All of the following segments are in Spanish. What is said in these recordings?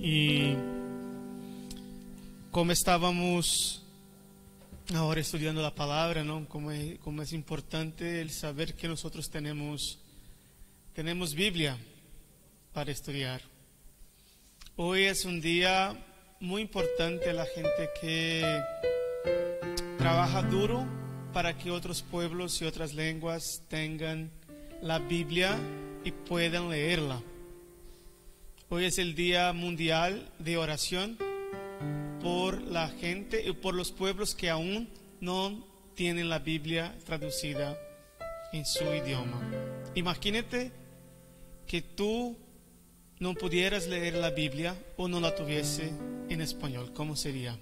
Y como estábamos ahora estudiando la palabra, ¿no? Como es importante el saber que nosotros tenemos Biblia para estudiar. Hoy es un día muy importante, la gente que trabaja duro para que otros pueblos y otras lenguas tengan la Biblia y puedan leerla. Hoy es el Día Mundial de Oración por la gente y por los pueblos que aún no tienen la Biblia traducida en su idioma. Imagínate que tú no pudieras leer la Biblia o no la tuviese en español. ¿Cómo sería?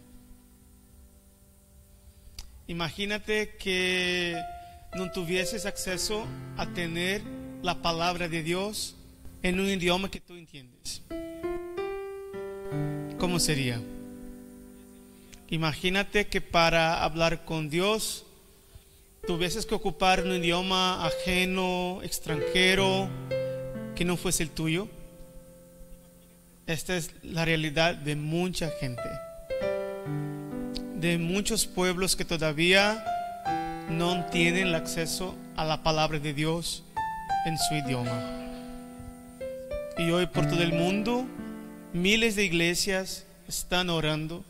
Imagínate que no tuvieses acceso a tener la palabra de Dios en un idioma que tú entiendes. ¿Cómo sería? Imagínate que para hablar con Dios tuvieses que ocupar un idioma ajeno, extranjero, que no fuese el tuyo. Esta es la realidad de mucha gente, de muchos pueblos que todavía no tienen el acceso a la palabra de Dios en su idioma. Y hoy por todo el mundo miles de iglesias están orando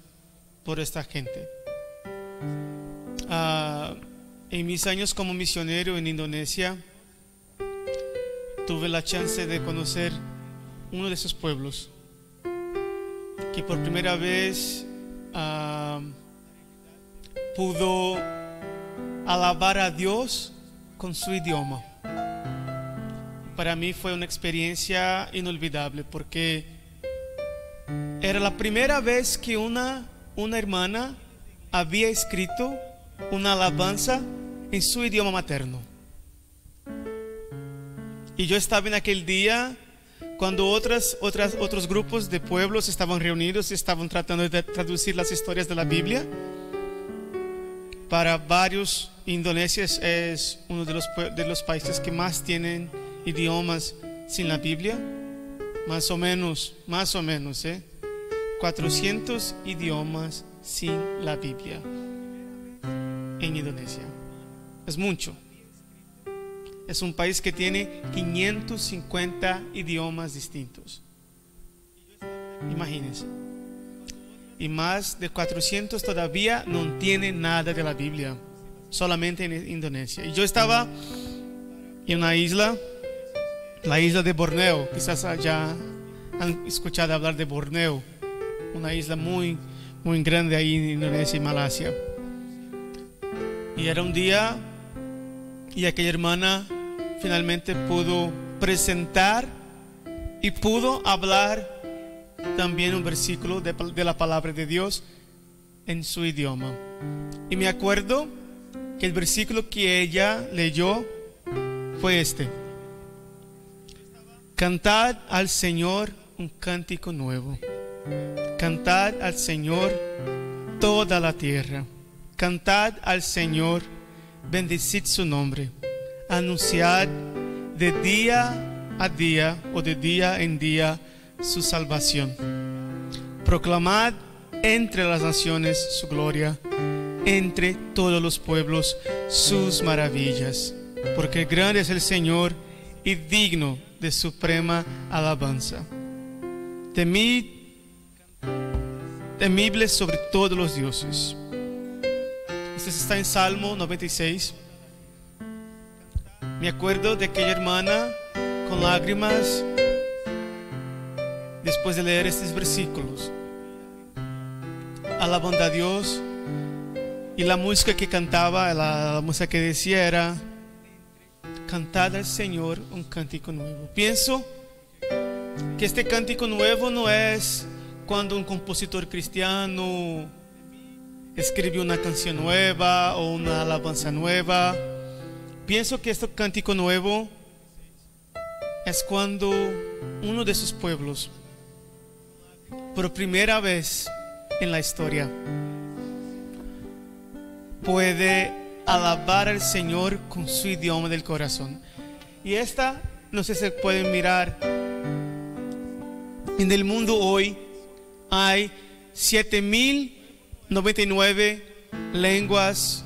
por esta gente. En mis años como misionero en Indonesia tuve la chance de conocer uno de esos pueblos que por primera vez pudo alabar a Dios con su idioma. Para mí fue una experiencia inolvidable porque era la primera vez que una hermana había escrito una alabanza en su idioma materno. Y yo estaba en aquel día cuando otros grupos de pueblos estaban reunidos y estaban tratando de traducir las historias de la Biblia. Para varios, Indonesia es uno de los países que más tienen idiomas sin la Biblia. Más o menos, 400 idiomas sin la Biblia en Indonesia. Es mucho. Es un país que tiene 550 idiomas distintos. Imagínense. Y más de 400 todavía no tienen nada de la Biblia, solamente en Indonesia. Y yo estaba en una isla, la isla de Borneo. Quizás ya han escuchado hablar de Borneo, una isla muy, muy grande ahí en Indonesia y Malasia. Y era un día y aquella hermana finalmente pudo presentar y pudo hablar también un versículo de la palabra de Dios en su idioma. Y me acuerdo que el versículo que ella leyó fue este: cantad al Señor un cántico nuevo, cantad al Señor toda la tierra, cantad al Señor, bendecid su nombre, anunciad de día a día o de día en día su salvación, proclamad entre las naciones su gloria, entre todos los pueblos sus maravillas, porque grande es el Señor y digno de suprema alabanza. Temible sobre todos los dioses. Esto está en Salmo 96. Me acuerdo de aquella hermana con lágrimas después de leer estos versículos, alabando a Dios. Y la música que cantaba, la música que decía era: cantad al Señor un cántico nuevo. Pienso que este cántico nuevo no es cuando un compositor cristiano escribe una canción nueva o una alabanza nueva. Pienso que este cántico nuevo es cuando uno de esos pueblos, por primera vez en la historia, puede alabar al Señor con su idioma del corazón. Y esta, no sé si pueden mirar, en el mundo hoy hay 7.099 lenguas,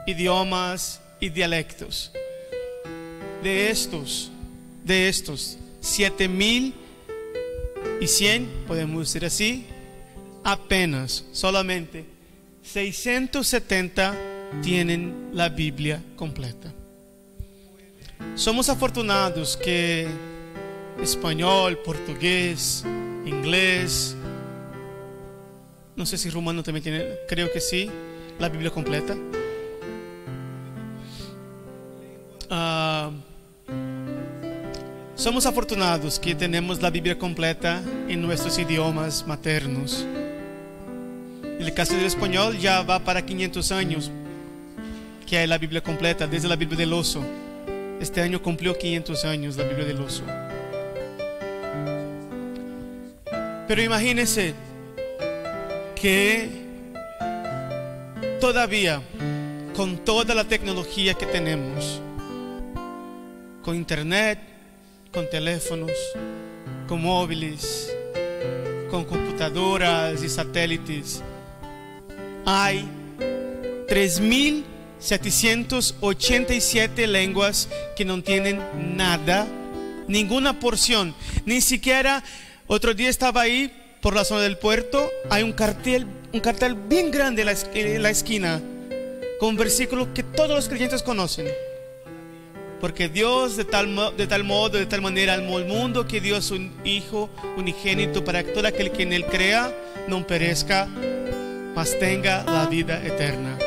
idiomas y dialectos. De estos 7.100, podemos decir así, apenas, solamente 670 tienen la Biblia completa. Somos afortunados que español, portugués, inglés, no sé si rumano también tiene, creo que sí, la Biblia completa. Somos afortunados que tenemos la Biblia completa en nuestros idiomas maternos. En el caso del español ya va para 500 años que hay la Biblia completa, desde la Biblia del oso. Este año cumplió 500 años la Biblia del oso. Pero imagínense que todavía, con toda la tecnología que tenemos, con internet, con teléfonos, con móviles, con computadoras y satélites, hay 3.787 lenguas que no tienen nada, ninguna porción, ni siquiera. Otro día estaba ahí por la zona del puerto, hay un cartel bien grande en la esquina con versículos que todos los creyentes conocen. Porque Dios de tal modo, de tal manera amó el mundo, que dio a su Hijo unigénito, para que todo aquel que en Él crea no perezca, mas tenga la vida eterna.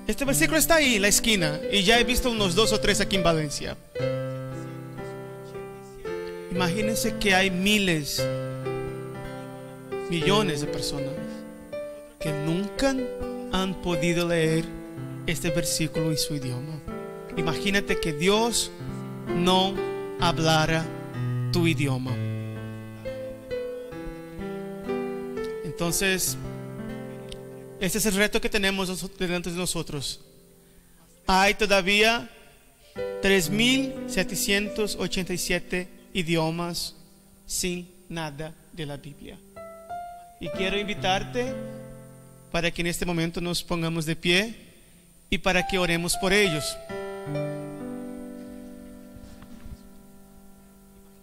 Este versículo está ahí en la esquina, y ya he visto unos 2 o 3 aquí en Valencia. Imagínense que hay miles, millones de personas que nunca han podido leer este versículo en su idioma. Imagínate que Dios no hablara tu idioma. Entonces, este es el reto que tenemos delante de nosotros. Hay todavía 3.787 idiomas sin nada de la Biblia. Y quiero invitarte para que en este momento nos pongamos de pie y para que oremos por ellos.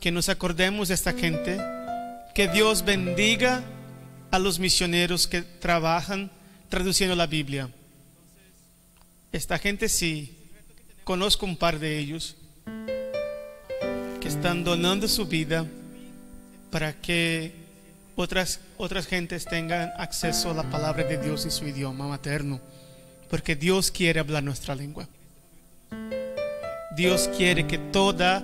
Que nos acordemos de esta gente. Que Dios bendiga a los misioneros que trabajan traduciendo la Biblia. Esta gente sí, conozco un par de ellos que están donando su vida para que otras gentes tengan acceso a la palabra de Dios en su idioma materno, porque Dios quiere hablar nuestra lengua. Dios quiere que toda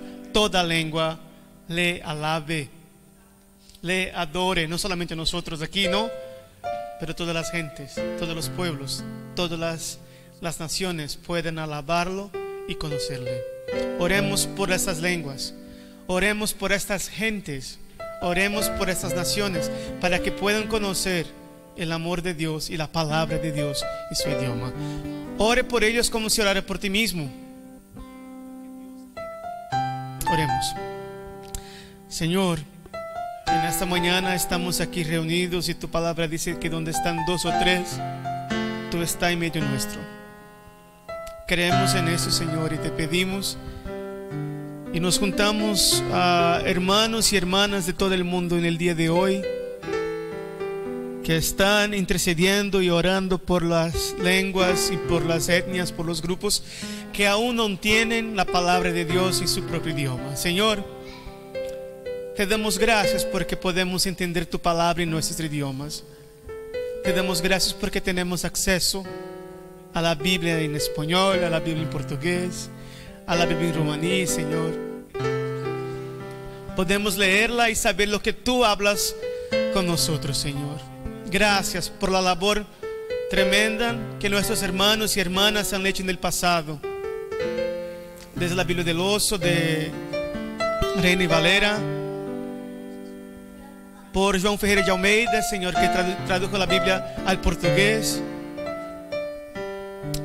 lengua le alabe, le adore, no solamente nosotros aquí, no, pero todas las gentes, todos los pueblos, todas las naciones pueden alabarlo y conocerle. Oremos por estas lenguas, oremos por estas gentes, oremos por estas naciones, para que puedan conocer el amor de Dios y la palabra de Dios y su idioma. Ore por ellos como si orara por ti mismo. Oremos. Señor, en esta mañana estamos aquí reunidos y tu palabra dice que donde están 2 o 3, tú estás en medio nuestro. Creemos en eso, Señor, y te pedimos y nos juntamos a hermanos y hermanas de todo el mundo en el día de hoy que están intercediendo y orando por las lenguas y por las etnias, por los grupos que aún no tienen la palabra de Dios y su propio idioma. Señor, te damos gracias porque podemos entender tu palabra en nuestros idiomas. Te damos gracias porque tenemos acceso a la Biblia en español, a la Biblia en portugués, a la Biblia en romaní, Señor. Podemos leerla y saber lo que tú hablas con nosotros, Señor. Gracias por la labor tremenda que nuestros hermanos y hermanas han hecho en el pasado. Desde la Biblia del oso de Reina y Valera, por João Ferreira de Almeida, Señor, que tradujo la Biblia al portugués.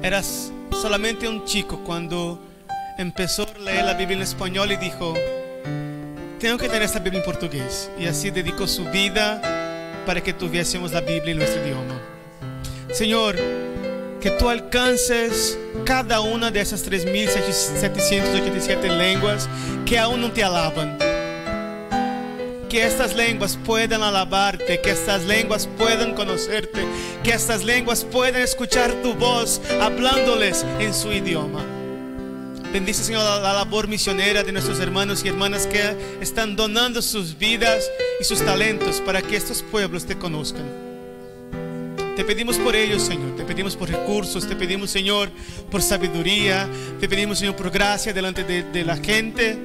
Eras solamente un chico cuando empezó a leer la Biblia en español y dijo: tengo que tener esta Biblia en portugués. Y así dedicó su vida para que tuviésemos la Biblia en nuestro idioma. Señor, que tú alcances cada una de esas 3.787 lenguas que aún no te alaban. Que estas lenguas puedan alabarte, que estas lenguas puedan conocerte, que estas lenguas puedan escuchar tu voz hablándoles en su idioma. Bendice, Señor, la labor misionera de nuestros hermanos y hermanas que están donando sus vidas y sus talentos para que estos pueblos te conozcan. Te pedimos por ellos, Señor. Te pedimos por recursos. Te pedimos, Señor, por sabiduría. Te pedimos, Señor, por gracia delante de la gente.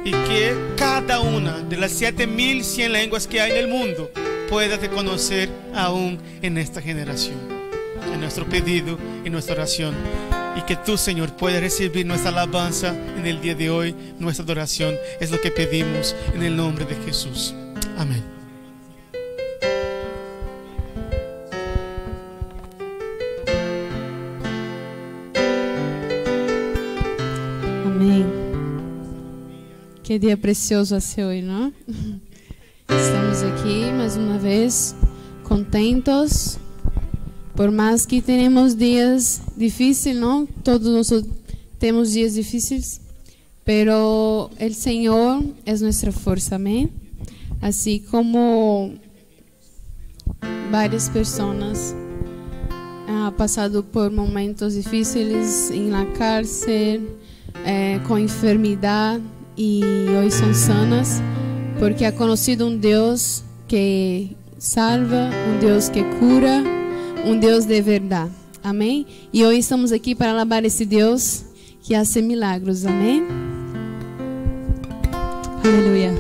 Y que cada una de las 7.100 lenguas que hay en el mundo pueda te conocer aún en esta generación. En nuestro pedido y nuestra oración. Y que tú, Señor, puedas recibir nuestra alabanza en el día de hoy. Nuestra adoración es lo que pedimos en el nombre de Jesús. Amén. Amém. Que dia precioso esse hoje, não? Estamos aqui mais uma vez, contentos. Por mais que tenhamos dias difíceis, não? Todos nós temos dias difíceis, pero el Senhor é nossa força, amém? Assim como várias pessoas han passado por momentos difíceis em la cárcel, com enfermidade, e hoje são sanas, porque ha conhecido Deus que salva, Deus que cura, Deus de verdade, amém? E hoje estamos aqui para alabar esse Deus que hace milagros, amém? Aleluia.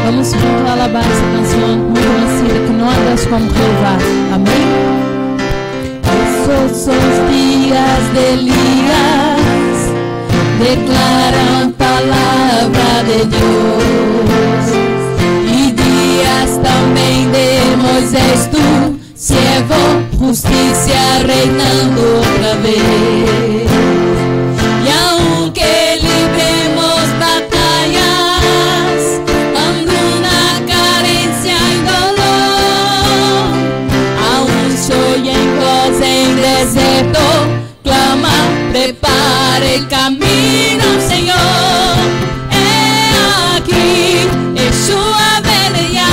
Vamos juntos alabar essa canção muito conhecida, que não andas como Jeová, amém? Esos son días de Elías, declaran palabra de Dios, y días también de Moisés, tu siervo, justicia reinando otra vez. Y aunque libremos batallas, hambruna, carencia y dolor, aún se oyen voces en desierto, clama, prepare el camino, Señor. He aquí, Yeshua viene ya,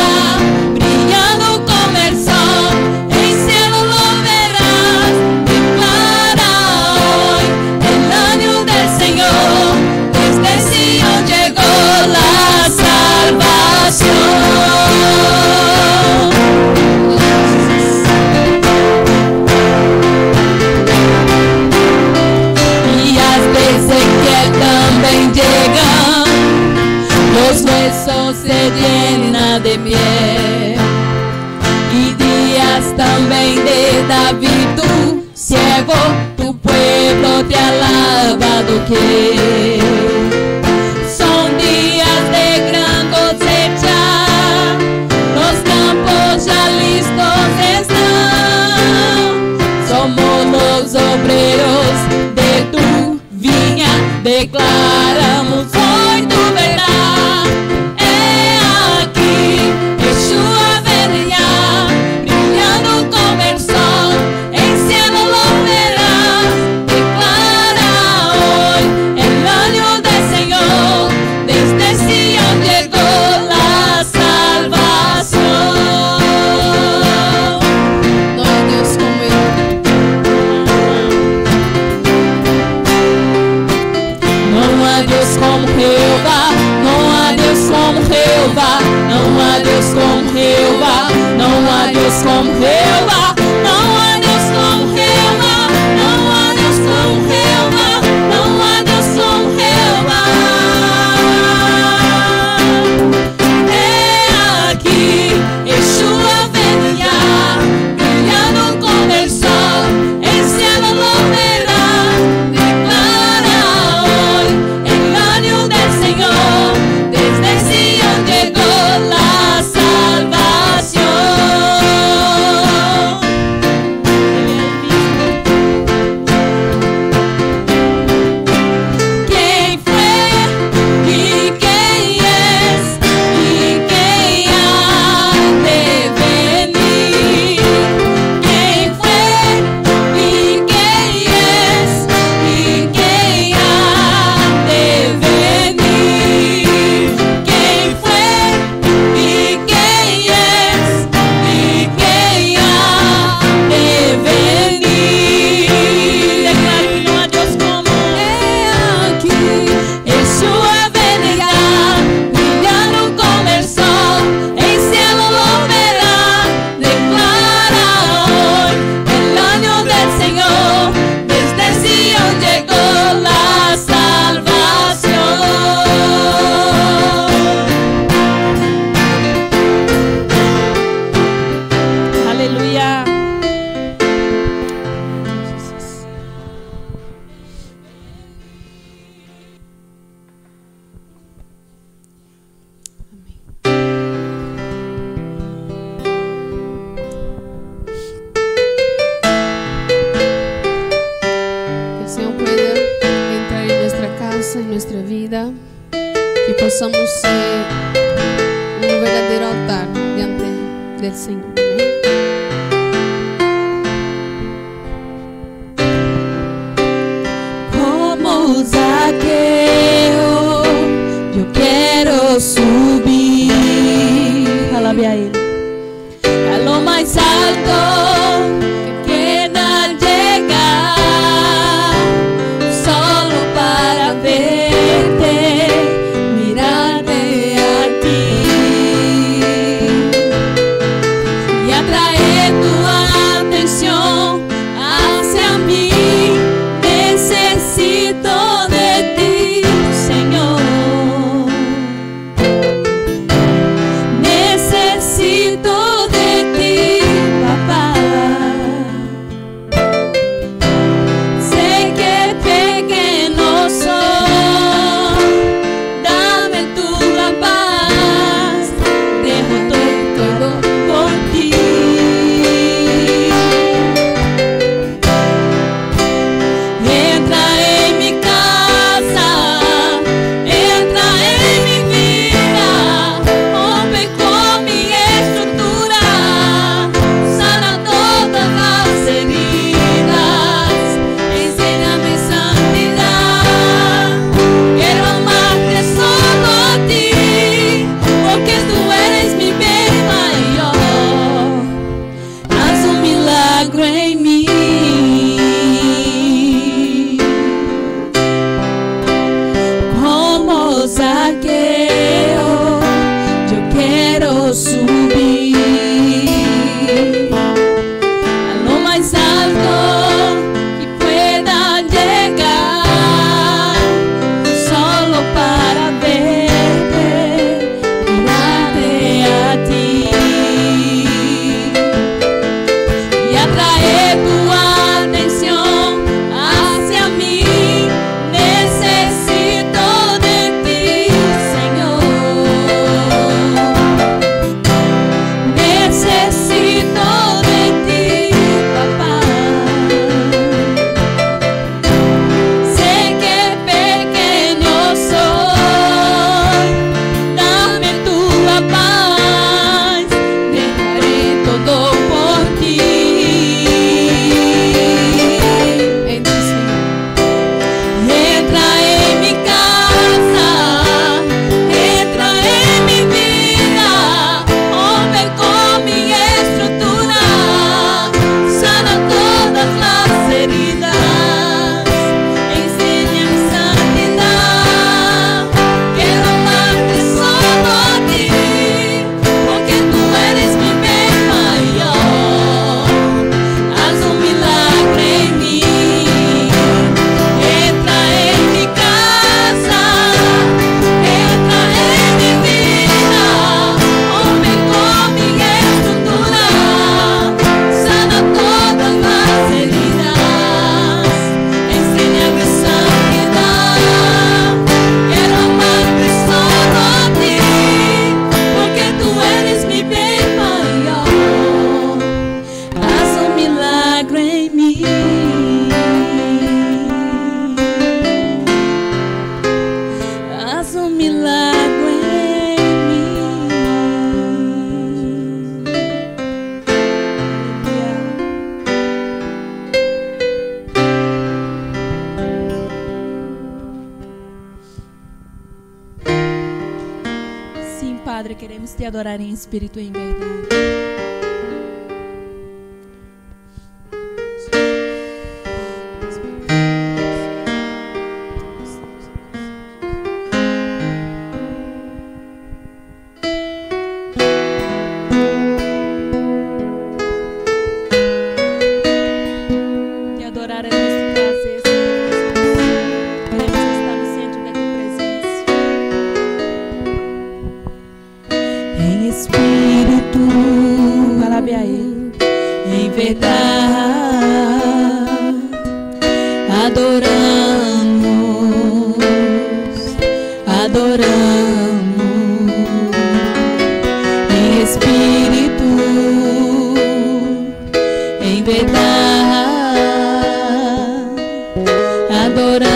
brillando como el sol, el cielo lo verás. Declara hoy el año del Señor, desde Sion llegó la salvación. También llegan, los huesos se llenan de miel, y días también de David, tu siervo, tu pueblo te ha alabado, que son días de gran cosecha, los campos ya listos están, somos los obreros de tu viña, declaramos hoy tu verdad. He aquí, Yeshua viene ya, brillando como el sol, el cielo lo verás. Declara hoy el año del Señor, desde Sion llegó la salvación. No hay Dios como Él. No hay Dios como casa, en nuestra vida, que possamos ser un verdadero altar diante del Señor. Como Zaqueo, yo quiero subir. Alabe a Ele. A lo mais alto que pueda llegar, solo para verte, mirarte a ti y atraer tu atención hacia mí. Necesito de ti, Señor. Necesito de ti, papá. Sé que pequeño soy, dame tu la paz, dejo todo por ti. Entra en mi casa, entra en mi vida, rompe con mi estructura, sana todas las heridas, enséñame santidad. Quiero amarte solo a ti, porque tú eres mi bien mayor. Haz un milagro en mí. Como Zaqueo, yo quiero subir a lo más alto que pueda llegar, solo para verte, mirarte a ti y atraer tu atención hacia mí. Necesito de ti, Señor. Necesito de ti, papá. Sé que pequeño soy, dame tu la paz, dejaré todo por ti. En ti, Señor. Entra en mi casa, entra en mi vida, rompe con mi estructura, sana todas las heridas, enséñame santidad. Quiero amarte solo a ti, porque tú eres mi bien mayor. Haz un milagro en mí. Entra en mi casa, entra en mi vida, rompe con mi estructura, sana todas las heridas, enséñame santidad. Quiero amarte solo a ti, porque tú eres mi bien mayor. Haz un milagro en mí. Haz un milagro en mí. Sim, Padre, queremos te adorar em espírito e em verdade. Te adorar é nosso prazer, Senhor Jesus. Queremos estar no centro da tua presença. Em espírito, alabe a Ele, em verdade, adoramos, adoramos, em espírito, em verdade, adoramos.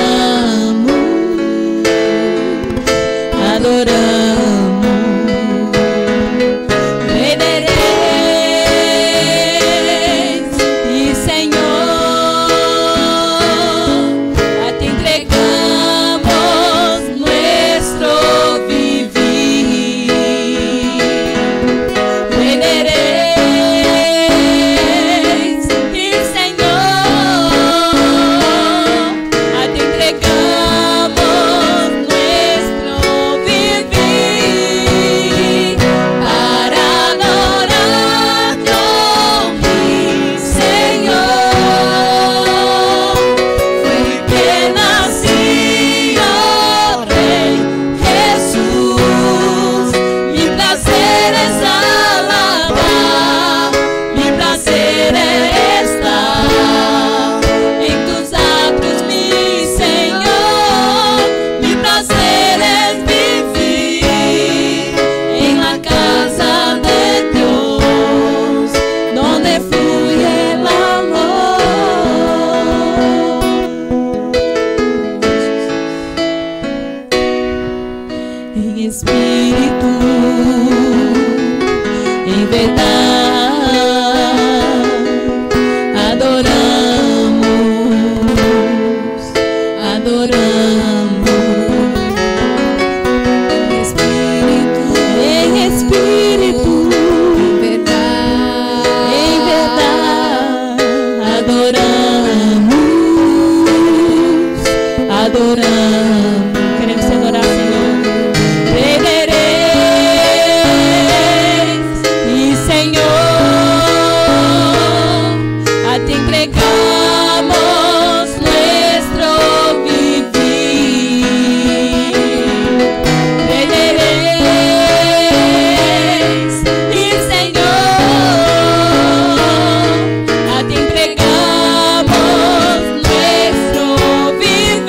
mi espíritu, en verdad adoramos, adoramos. En espíritu, en verdad adoramos, adoramos. Queremos te adorar, Senhor. Rei de reis e Senhor, a ti entregamos nuestro vivir. Rei de reis y Senhor, a ti entregamos nuestro vivir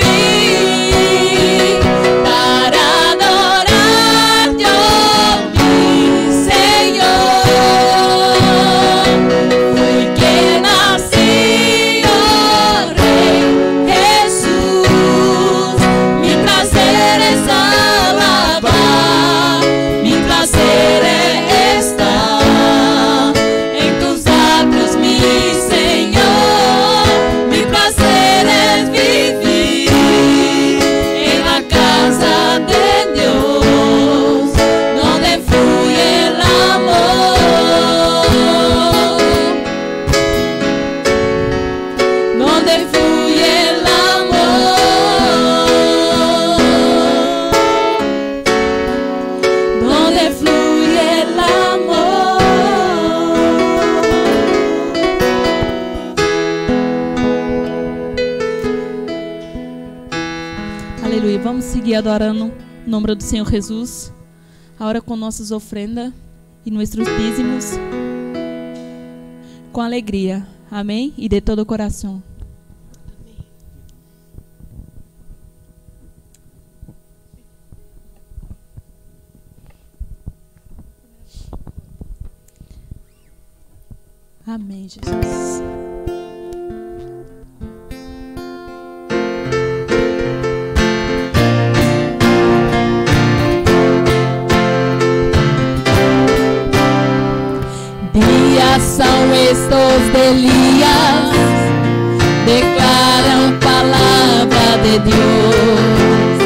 para adorar yo, mi Señor. Fui quien nací, oh Rey Jesús. Mi placer es alabar, mi placer es estar en tus atrios, mi Señor. Mi placer es vivir en la casa de Dios, donde fluye el amor, donde fluye el amor, donde fluye el amor. Aleluia. Vamos seguir adorando o nome do Senhor Jesus. Agora com nossas ofrendas e nossos dízimos. Com alegria. Amém? E de todo o coração. Amém, Jesus. Días são estos de Elías, declaram palavra de Deus.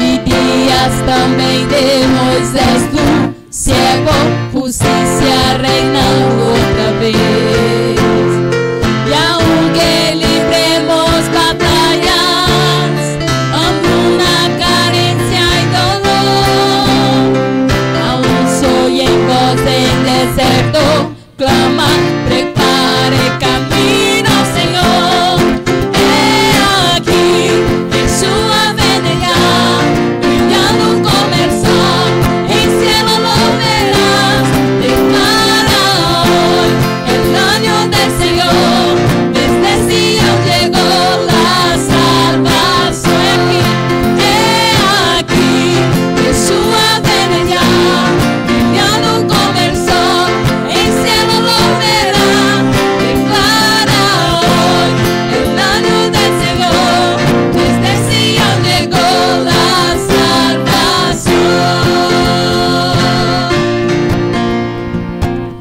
E dias também de Moisés, do ciego, justicia reinando outra vez. E aunque libremos batallas, hambruna, carencia y dolor, aún soy en voz del desierto, clama, prepare camino, Señor. He aquí, Jesús ha venido, brillando como el sol, en cielo lo verás. Declara hoy el año del Señor, desde Sion llegó la salvación. He aquí, Jesús ha venido, brillando como el sol, en cielo lo verás. Declara hoy el año del Señor, desde Sion llegó la salvación.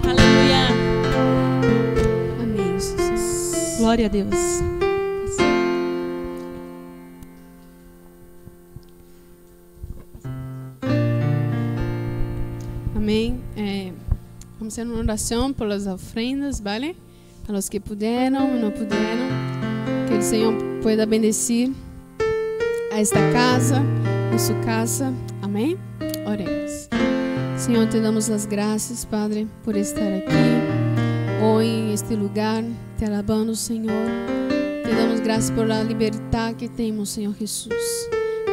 Aleluia. Amém, Jesus. Glória a Deus. Amém. Vamos hacer una oración por las ofrendas, ¿vale? A los que pudieron y no pudieron. Que el Señor pueda bendecir a esta casa, en su casa. Amén. Oremos. Señor, te damos las gracias, Padre, por estar aquí hoy en este lugar, te alabando, Señor. Te damos gracias por la libertad que tenemos, Señor Jesús.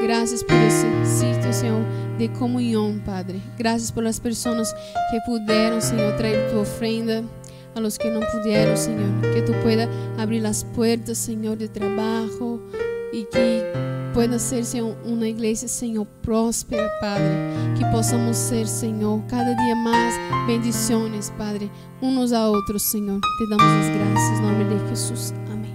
Gracias por ese sitio, Señor, de comunión, Padre. Gracias por las personas que pudieron, Señor, traer tu ofrenda. A los que no pudieron, Señor, que tú puedas abrir las puertas, Señor, de trabajo y que pueda ser, Señor, una iglesia, Señor, próspera, Padre. Que possamos ser, Señor, cada día más bendiciones, Padre, unos a otros, Señor. Te damos las gracias en nombre de Jesús. Amén.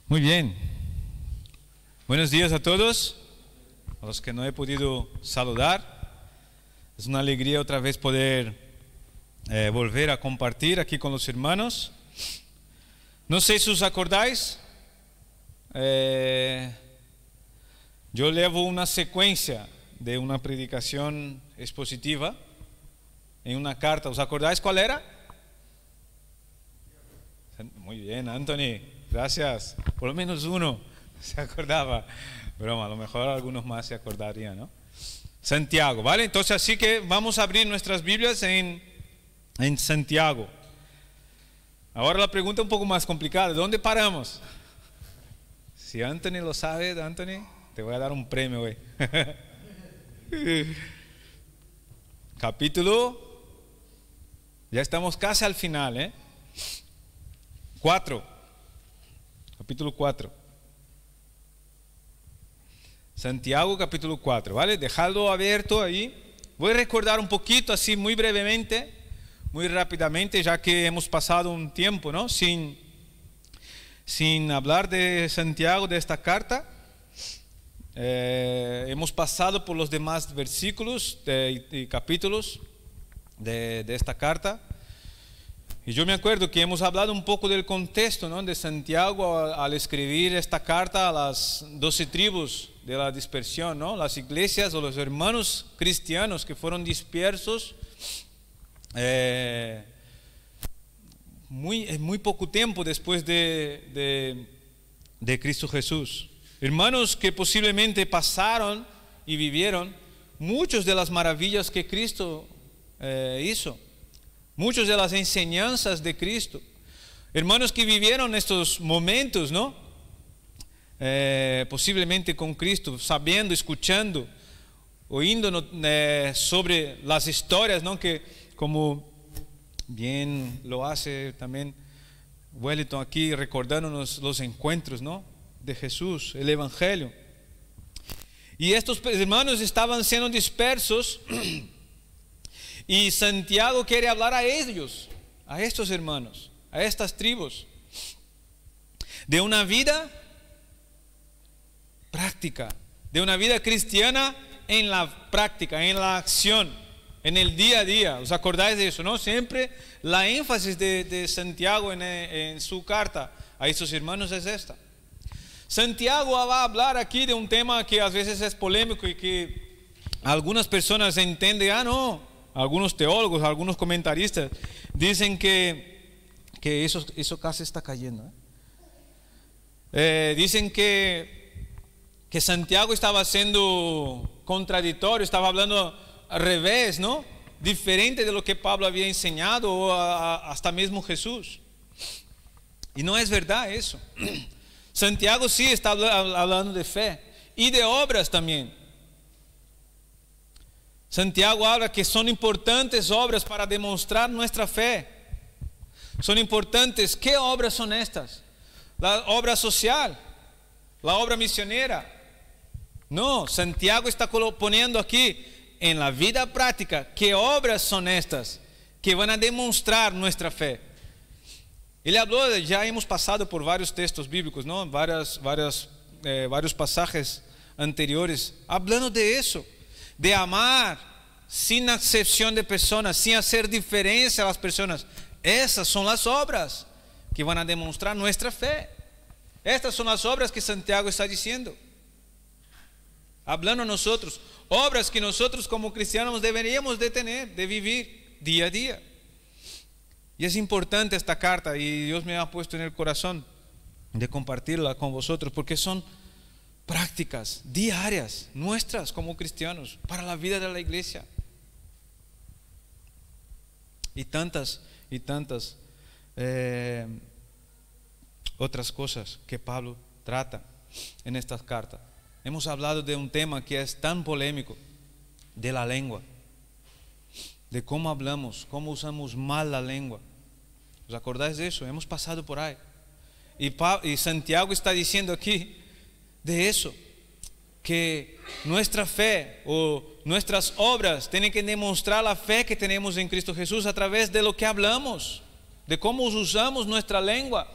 Muy bien. Buenos días a todos, a los que no he podido saludar. Es una alegría otra vez poder volver a compartir aquí con los hermanos. No sé si os acordáis, yo llevo una secuencia de una predicación expositiva en una carta. ¿Os acordáis cuál era? Muy bien, Anthony, gracias. Por lo menos uno se acordaba. Broma, a lo mejor algunos más se acordarían, ¿no? Santiago, ¿vale? Entonces así que vamos a abrir nuestras Biblias en Santiago. Ahora la pregunta un poco más complicada, ¿dónde paramos? Si Anthony lo sabe, Anthony, te voy a dar un premio hoy. Capítulo, ya estamos casi al final, 4, capítulo 4. Santiago capítulo 4, ¿vale? Dejadlo abierto ahí. Voy a recordar un poquito así muy brevemente, muy rápidamente, ya que hemos pasado un tiempo, ¿no? Sin hablar de Santiago, de esta carta. Hemos pasado por los demás versículos y capítulos de esta carta. Y yo me acuerdo que hemos hablado un poco del contexto, ¿no? De Santiago al escribir esta carta a las 12 tribus de la dispersión, ¿no? Las iglesias o los hermanos cristianos que fueron dispersos muy poco tiempo después de Cristo Jesús. Hermanos que posiblemente pasaron y vivieron muchas de las maravillas que Cristo hizo. Muchas de las enseñanzas de Cristo. Hermanos que vivieron estos momentos, ¿no? Posiblemente con Cristo, sabiendo, escuchando, oyendo sobre las historias, ¿no? Que como bien lo hace también Wellington aquí, recordándonos los encuentros, ¿no? De Jesús, el Evangelio. Y estos hermanos estaban siendo dispersos. Y Santiago quiere hablar a ellos, a estos hermanos, a estas tribus, de una vida práctica, de una vida cristiana en la práctica, en la acción, en el día a día. ¿Os acordáis de eso, no? Siempre la énfasis de Santiago en su carta a estos hermanos es esta. Santiago va a hablar aquí de un tema que a veces es polémico y que algunas personas entienden, algunos teólogos, algunos comentaristas dicen que eso casi está cayendo. Dicen que Santiago estaba siendo contradictorio, estaba hablando al revés, ¿no? Diferente de lo que Pablo había enseñado o hasta mismo Jesús. Y no es verdad eso. Santiago sí está hablando de fe y de obras también. Santiago habla que son importantes obras para demostrar nuestra fe. Son importantes. ¿Qué obras son estas? La obra social, la obra misionera. No, Santiago está poniendo aquí en la vida práctica qué obras son estas que van a demostrar nuestra fe. Ele habló, ya hemos pasado por varios textos bíblicos, ¿no? Varios pasajes anteriores hablando de eso. De amar sin acepción de personas, sin hacer diferencia a las personas. Esas son las obras que van a demostrar nuestra fe. Estas son las obras que Santiago está diciendo. Hablando a nosotros, obras que nosotros como cristianos deberíamos de tener, de vivir día a día. Y es importante esta carta y Dios me ha puesto en el corazón de compartirla con vosotros porque son prácticas diarias nuestras como cristianos para la vida de la iglesia. Y tantas otras cosas que Pablo trata en esta carta. Hemos hablado de un tema que es tan polémico, de la lengua, de cómo hablamos, cómo usamos mal la lengua. ¿Os acordáis de eso? Hemos pasado por ahí. Y Santiago está diciendo aquí de eso, que nuestra fe o nuestras obras tienen que demostrar la fe que tenemos en Cristo Jesús a través de lo que hablamos, de cómo usamos nuestra lengua.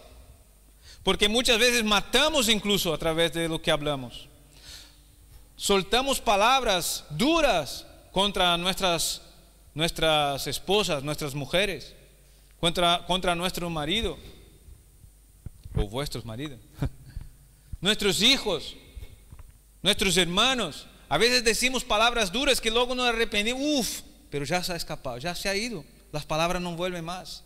Porque muchas veces matamos incluso a través de lo que hablamos. Soltamos palabras duras contra nuestras esposas, nuestras mujeres, contra nuestro marido o vuestros maridos, nuestros hijos, nuestros hermanos. A veces decimos palabras duras que luego nos arrepentimos, pero ya se ha escapado, ya se ha ido, las palabras no vuelven más.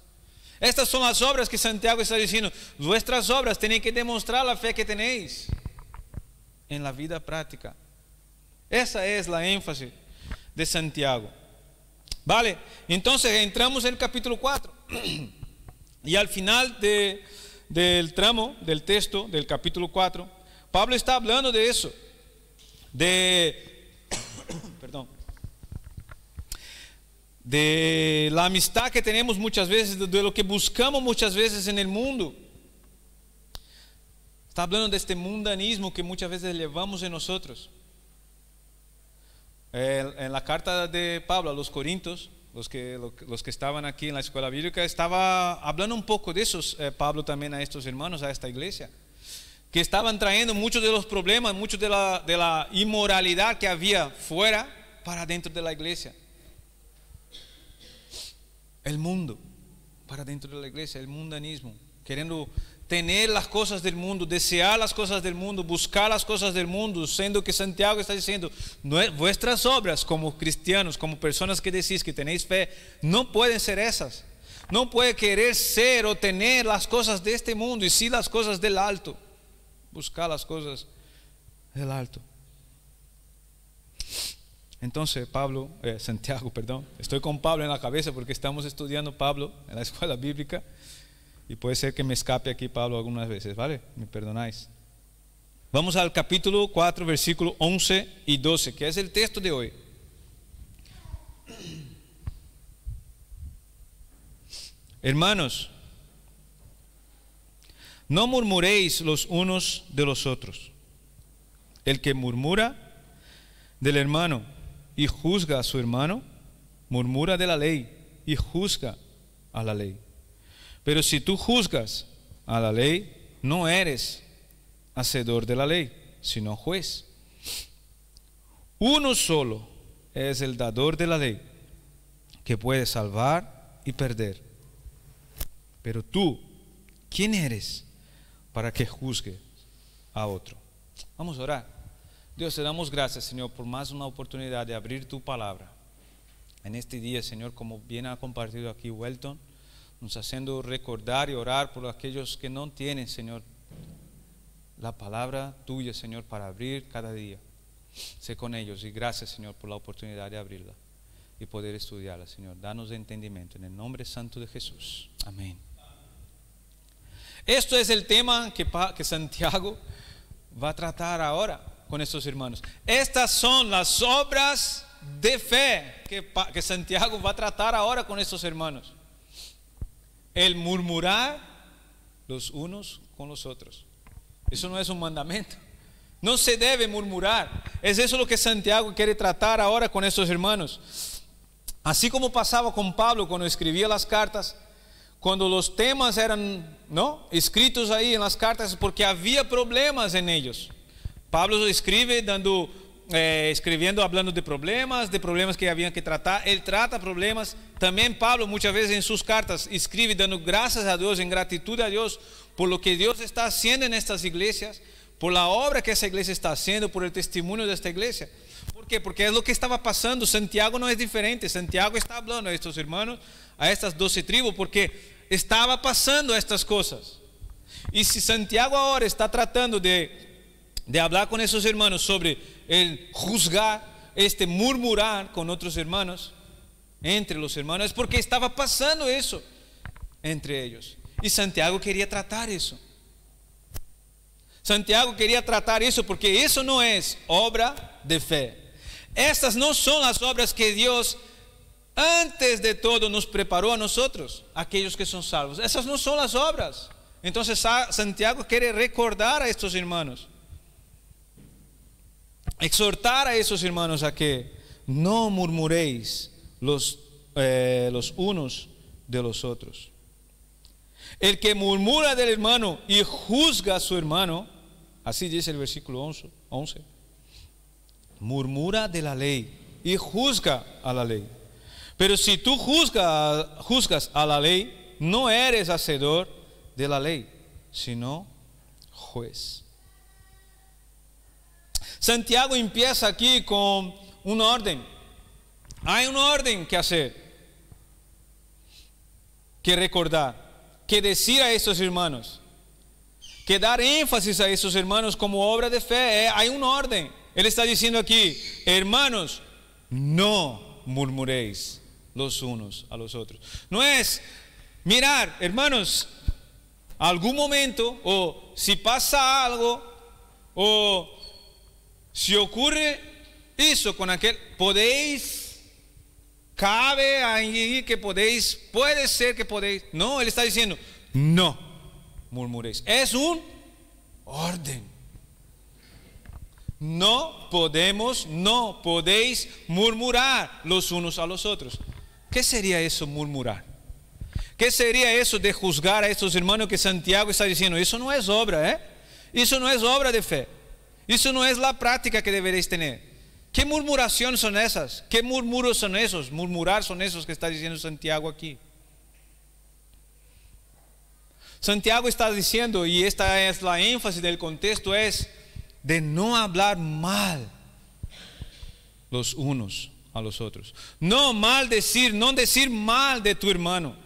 Estas son las obras que Santiago está diciendo. Vuestras obras tienen que demostrar la fe que tenéis en la vida práctica. Esa es la énfasis de Santiago. Vale, entonces entramos en el capítulo 4 y al final del tramo del texto del capítulo 4, Pablo está hablando de eso, de la amistad que tenemos muchas veces, de lo que buscamos muchas veces en el mundo. Está hablando de este mundanismo que muchas veces llevamos en nosotros. En la carta de Pablo a los Corintios, los que estaban aquí en la escuela bíblica, estaba hablando un poco de eso, Pablo también a estos hermanos, a esta iglesia, que estaban trayendo muchos de los problemas, muchos de la inmoralidad que había fuera para dentro de la iglesia. El mundo para dentro de la iglesia, el mundanismo, queriendo tener las cosas del mundo, desear las cosas del mundo, buscar las cosas del mundo, siendo que Santiago está diciendo, vuestras obras como cristianos, como personas que decís que tenéis fe, no pueden ser esas. No puede querer ser o tener las cosas de este mundo, y sí las cosas del alto. Buscar las cosas del alto. Entonces Santiago, estoy con Pablo en la cabeza porque estamos estudiando Pablo en la escuela bíblica y puede ser que me escape aquí Pablo algunas veces, ¿vale? Me perdonáis. Vamos al capítulo 4, versículo 11 y 12, que es el texto de hoy. Hermanos, no murmuréis los unos de los otros. El que murmura del hermano y juzga a su hermano, murmura de la ley y juzga a la ley. Pero si tú juzgas a la ley, no eres hacedor de la ley, sino juez. Uno solo es el dador de la ley, que puede salvar y perder. Pero tú, ¿quién eres para que juzgue a otro? Vamos a orar. Dios, te damos gracias, Señor, por más una oportunidad de abrir tu palabra en este día, Señor, como bien ha compartido aquí Welton, nos haciendo recordar y orar por aquellos que no tienen, Señor, la palabra tuya, Señor, para abrir cada día. Sé con ellos y gracias, Señor, por la oportunidad de abrirla y poder estudiarla, Señor. Danos entendimiento en el nombre santo de Jesús. Amén. Esto es el tema que Santiago va a tratar ahora con estos hermanos. Estas son las obras de fe que Santiago va a tratar ahora con estos hermanos. El murmurar los unos con los otros. Eso no es un mandamiento. No se debe murmurar. Es eso lo que Santiago quiere tratar ahora con estos hermanos. Así como pasaba con Pablo cuando escribía las cartas, cuando los temas eran escritos ahí en las cartas, porque había problemas en ellos. Pablo escribe escribiendo, hablando de problemas que habían que tratar. Él trata problemas. También Pablo muchas veces en sus cartas escribe dando gracias a Dios, en gratitud a Dios por lo que Dios está haciendo en estas iglesias, por la obra que esa iglesia está haciendo, por el testimonio de esta iglesia. ¿Por qué? Porque es lo que estaba pasando. Santiago no es diferente. Santiago está hablando a estos hermanos, a estas 12 tribus, porque estaba pasando estas cosas. Y si Santiago ahora está tratando de hablar con esos hermanos sobre el juzgar, murmurar con otros hermanos, entre los hermanos, es porque estaba pasando eso entre ellos. Y Santiago quería tratar eso. Santiago quería tratar eso porque eso no es obra de fe. Estas no son las obras que Dios antes de todo nos preparó a nosotros, aquellos que son salvos. Esas no son las obras. Entonces Santiago quiere recordar a estos hermanos, exhortar a esos hermanos a que no murmuréis los unos de los otros. El que murmura del hermano y juzga a su hermano, así dice el versículo 11, murmura de la ley y juzga a la ley. Pero si tú juzgas a la ley, no eres hacedor de la ley, sino juez. Santiago empieza aquí con un orden. Hay un orden que hacer, que recordar, que decir a estos hermanos, que dar énfasis a esos hermanos como obra de fe. Hay un orden. Él está diciendo aquí, hermanos, no murmuréis los unos a los otros. No es mirar, hermanos, algún momento, o si pasa algo, o si ocurre eso con aquel, cabe ahí que podéis, puede ser que podéis. No, él está diciendo, no murmuréis. Es un orden. No podéis murmurar los unos a los otros. ¿Qué sería eso, murmurar? ¿Qué sería eso de juzgar a estos hermanos que Santiago está diciendo? Eso no es obra, Eso no es obra de fe. Eso no es la práctica que deberéis tener. ¿Qué murmuraciones son esas? ¿Qué murmuros son esos? Murmurar son esos que está diciendo Santiago aquí. Santiago está diciendo, y esta es la énfasis del contexto, es de no hablar mal los unos a los otros. No decir mal de tu hermano.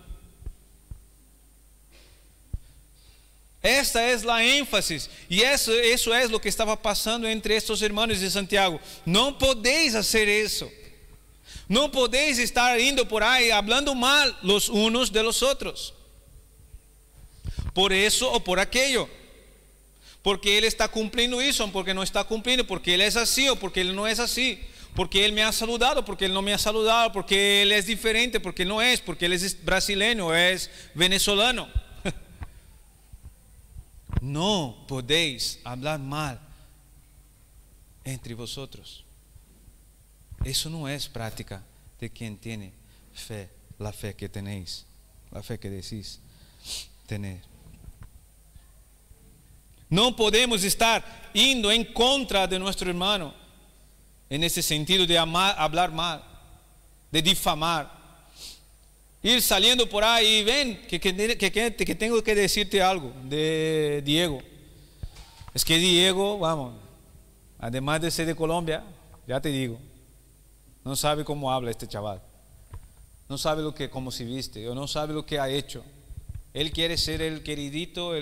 Esta es la énfasis. Y eso es lo que estaba pasando entre estos hermanos de Santiago. No podéis hacer eso. No podéis estar indo por ahí hablando mal los unos de los otros. Por eso o por aquello. Porque él está cumpliendo eso, porque no está cumpliendo, porque él es así o porque él no es así. Porque él me ha saludado, porque él no me ha saludado, porque él es diferente, porque no es, porque él es brasileño o es venezolano. No podéis hablar mal entre vosotros. Eso no es práctica de quien tiene fe, la fe que tenéis, la fe que decís tener. No podemos estar yendo en contra de nuestro hermano en ese sentido de hablar mal, de difamar. Ir saliendo por ahí y ven que tengo que decirte algo de Diego. Es que Diego, vamos, además de ser de Colombia, ya te digo, no sabe cómo habla este chaval. No sabe cómo se viste, o no sabe lo que ha hecho. Él quiere ser el queridito,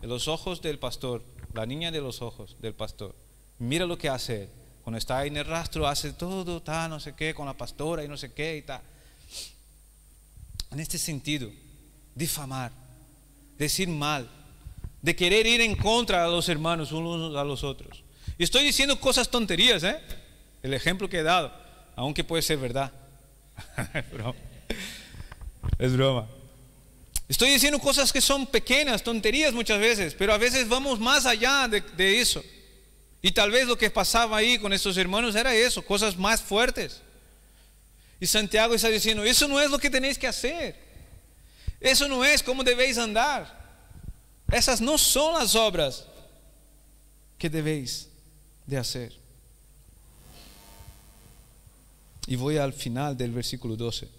los ojos del pastor, la niña de los ojos del pastor. Mira lo que hace él. Cuando está ahí en el rastro, hace todo, no sé qué, con la pastora y no sé qué y tal. En este sentido, difamar, decir mal, de querer ir en contra de los hermanos unos a los otros. Y estoy diciendo cosas tonterías, el ejemplo que he dado, aunque puede ser verdad. Es broma. Estoy diciendo cosas que son pequeñas, tonterías muchas veces, pero a veces vamos más allá de eso. Y tal vez lo que pasaba ahí con estos hermanos era eso, cosas más fuertes. Y Santiago está diciendo, eso no es lo que tenéis que hacer. Eso no es como debéis andar. Esas no son las obras que debéis de hacer. Y voy al final del versículo 12.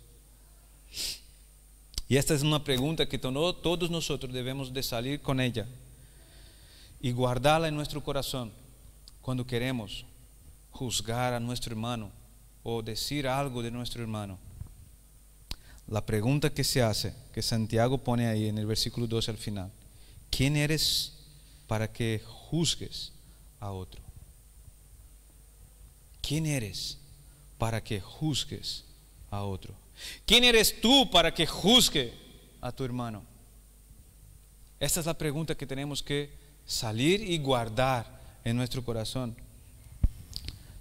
Y esta es una pregunta que todos nosotros debemos de salir con ella y guardarla en nuestro corazón cuando queremos juzgar a nuestro hermano o decir algo de nuestro hermano. La pregunta que se hace, que Santiago pone ahí en el versículo 12 al final: ¿quién eres para que juzgues a otro? ¿Quién eres para que juzgues a otro? ¿Quién eres tú para que juzgue a tu hermano? Esta es la pregunta que tenemos que salir y guardar en nuestro corazón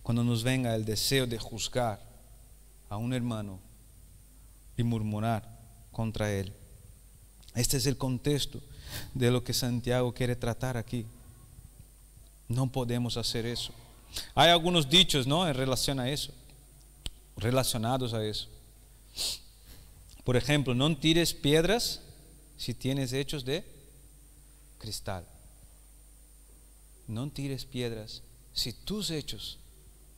cuando nos venga el deseo de juzgar a un hermano y murmurar contra él. Este es el contexto de lo que Santiago quiere tratar aquí. No podemos hacer eso. Hay algunos dichos, ¿no?, en relación a eso, relacionados a eso. Por ejemplo, no tires piedras si tienes hechos de cristal. No tires piedras si tus hechos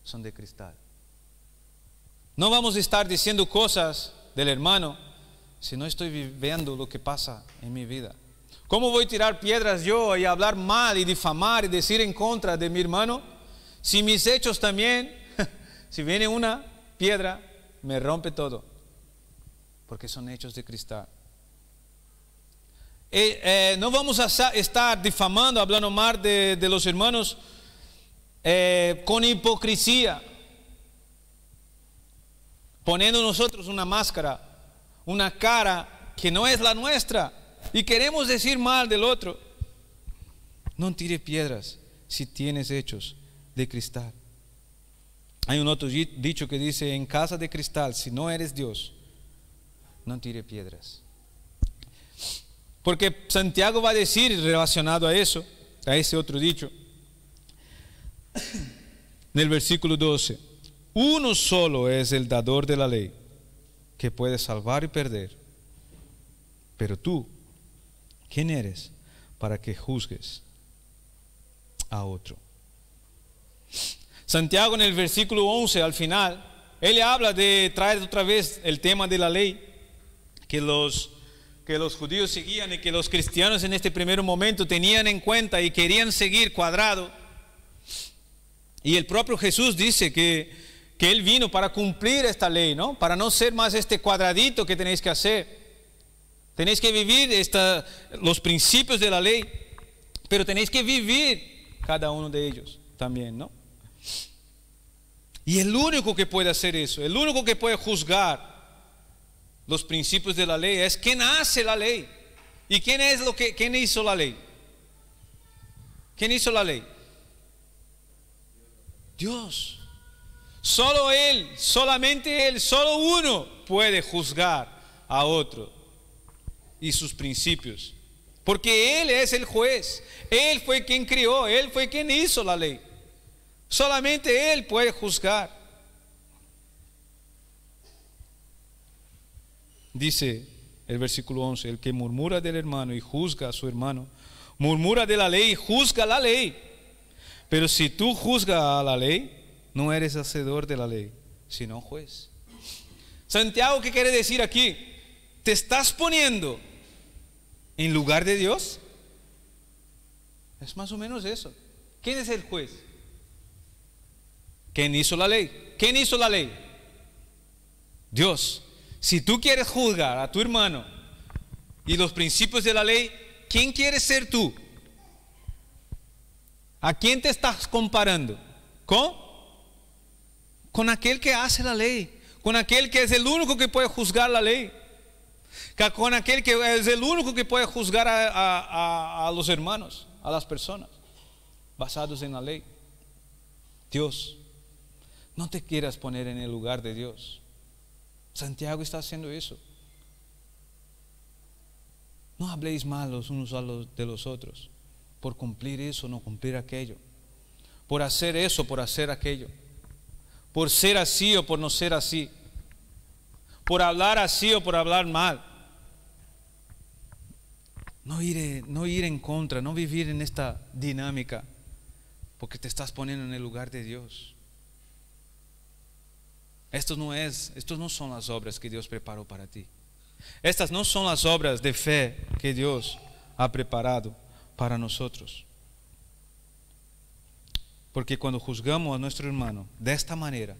son de cristal. No vamos a estar diciendo cosas del hermano si no estoy viviendo lo que pasa en mi vida. ¿Cómo voy a tirar piedras yo y hablar mal y difamar y decir en contra de mi hermano si mis hechos también, si viene una piedra, me rompe todo? Porque son hechos de cristal. No vamos a estar difamando, hablando mal de los hermanos con hipocresía, poniendo nosotros una máscara, una cara que no es la nuestra y queremos decir mal del otro. No tire piedras si tienes hechos de cristal. Hay un otro dicho que dice: en casa de cristal, si no eres Dios, no tire piedras. Porque Santiago va a decir relacionado a eso, a ese otro dicho, en el versículo 12: uno solo es el dador de la ley, que puede salvar y perder. Pero tú, ¿quién eres para que juzgues a otro? Santiago en el versículo 11 al final, él habla de traer otra vez el tema de la ley que los judíos seguían y que los cristianos en este primer momento tenían en cuenta y querían seguir cuadrado. Y el propio Jesús dice que Él vino para cumplir esta ley, ¿no? Para no ser más este cuadradito que tenéis que hacer. Tenéis que vivir los principios de la ley, pero tenéis que vivir cada uno de ellos también, ¿no? Y el único que puede hacer eso, el único que puede juzgar los principios de la ley es quien hace la ley. ¿Y quién hizo la ley? ¿Quién hizo la ley? Dios. Solo Él, solamente Él, solo uno puede juzgar a otro y sus principios. Porque Él es el juez. Él fue quien crió, Él fue quien hizo la ley. Solamente Él puede juzgar. Dice el versículo 11: el que murmura del hermano y juzga a su hermano, murmura de la ley y juzga la ley. Pero si tú juzgas a la ley, no eres hacedor de la ley, sino juez. Santiago, ¿qué quiere decir aquí? ¿Te estás poniendo en lugar de Dios? Es más o menos eso. ¿Quién es el juez? ¿Quién hizo la ley? ¿Quién hizo la ley? Dios. Si tú quieres juzgar a tu hermano y los principios de la ley, ¿quién quieres ser tú? ¿A quién te estás comparando? Con aquel que hace la ley, con aquel que es el único que puede juzgar la ley, con aquel que es el único que puede juzgar a los hermanos, a las personas, basados en la ley. Dios. No te quieras poner en el lugar de Dios. Santiago está haciendo eso. No habléis mal los unos de los otros, por cumplir eso, no cumplir aquello, por hacer eso, por hacer aquello, por ser así o por no ser así, por hablar así o por hablar mal. No ir en contra, no vivir en esta dinámica, porque te estás poniendo en el lugar de Dios. Estos no son las obras que Dios preparó para ti. Estas no son las obras de fe que Dios ha preparado para nosotros. Porque cuando juzgamos a nuestro hermano de esta manera,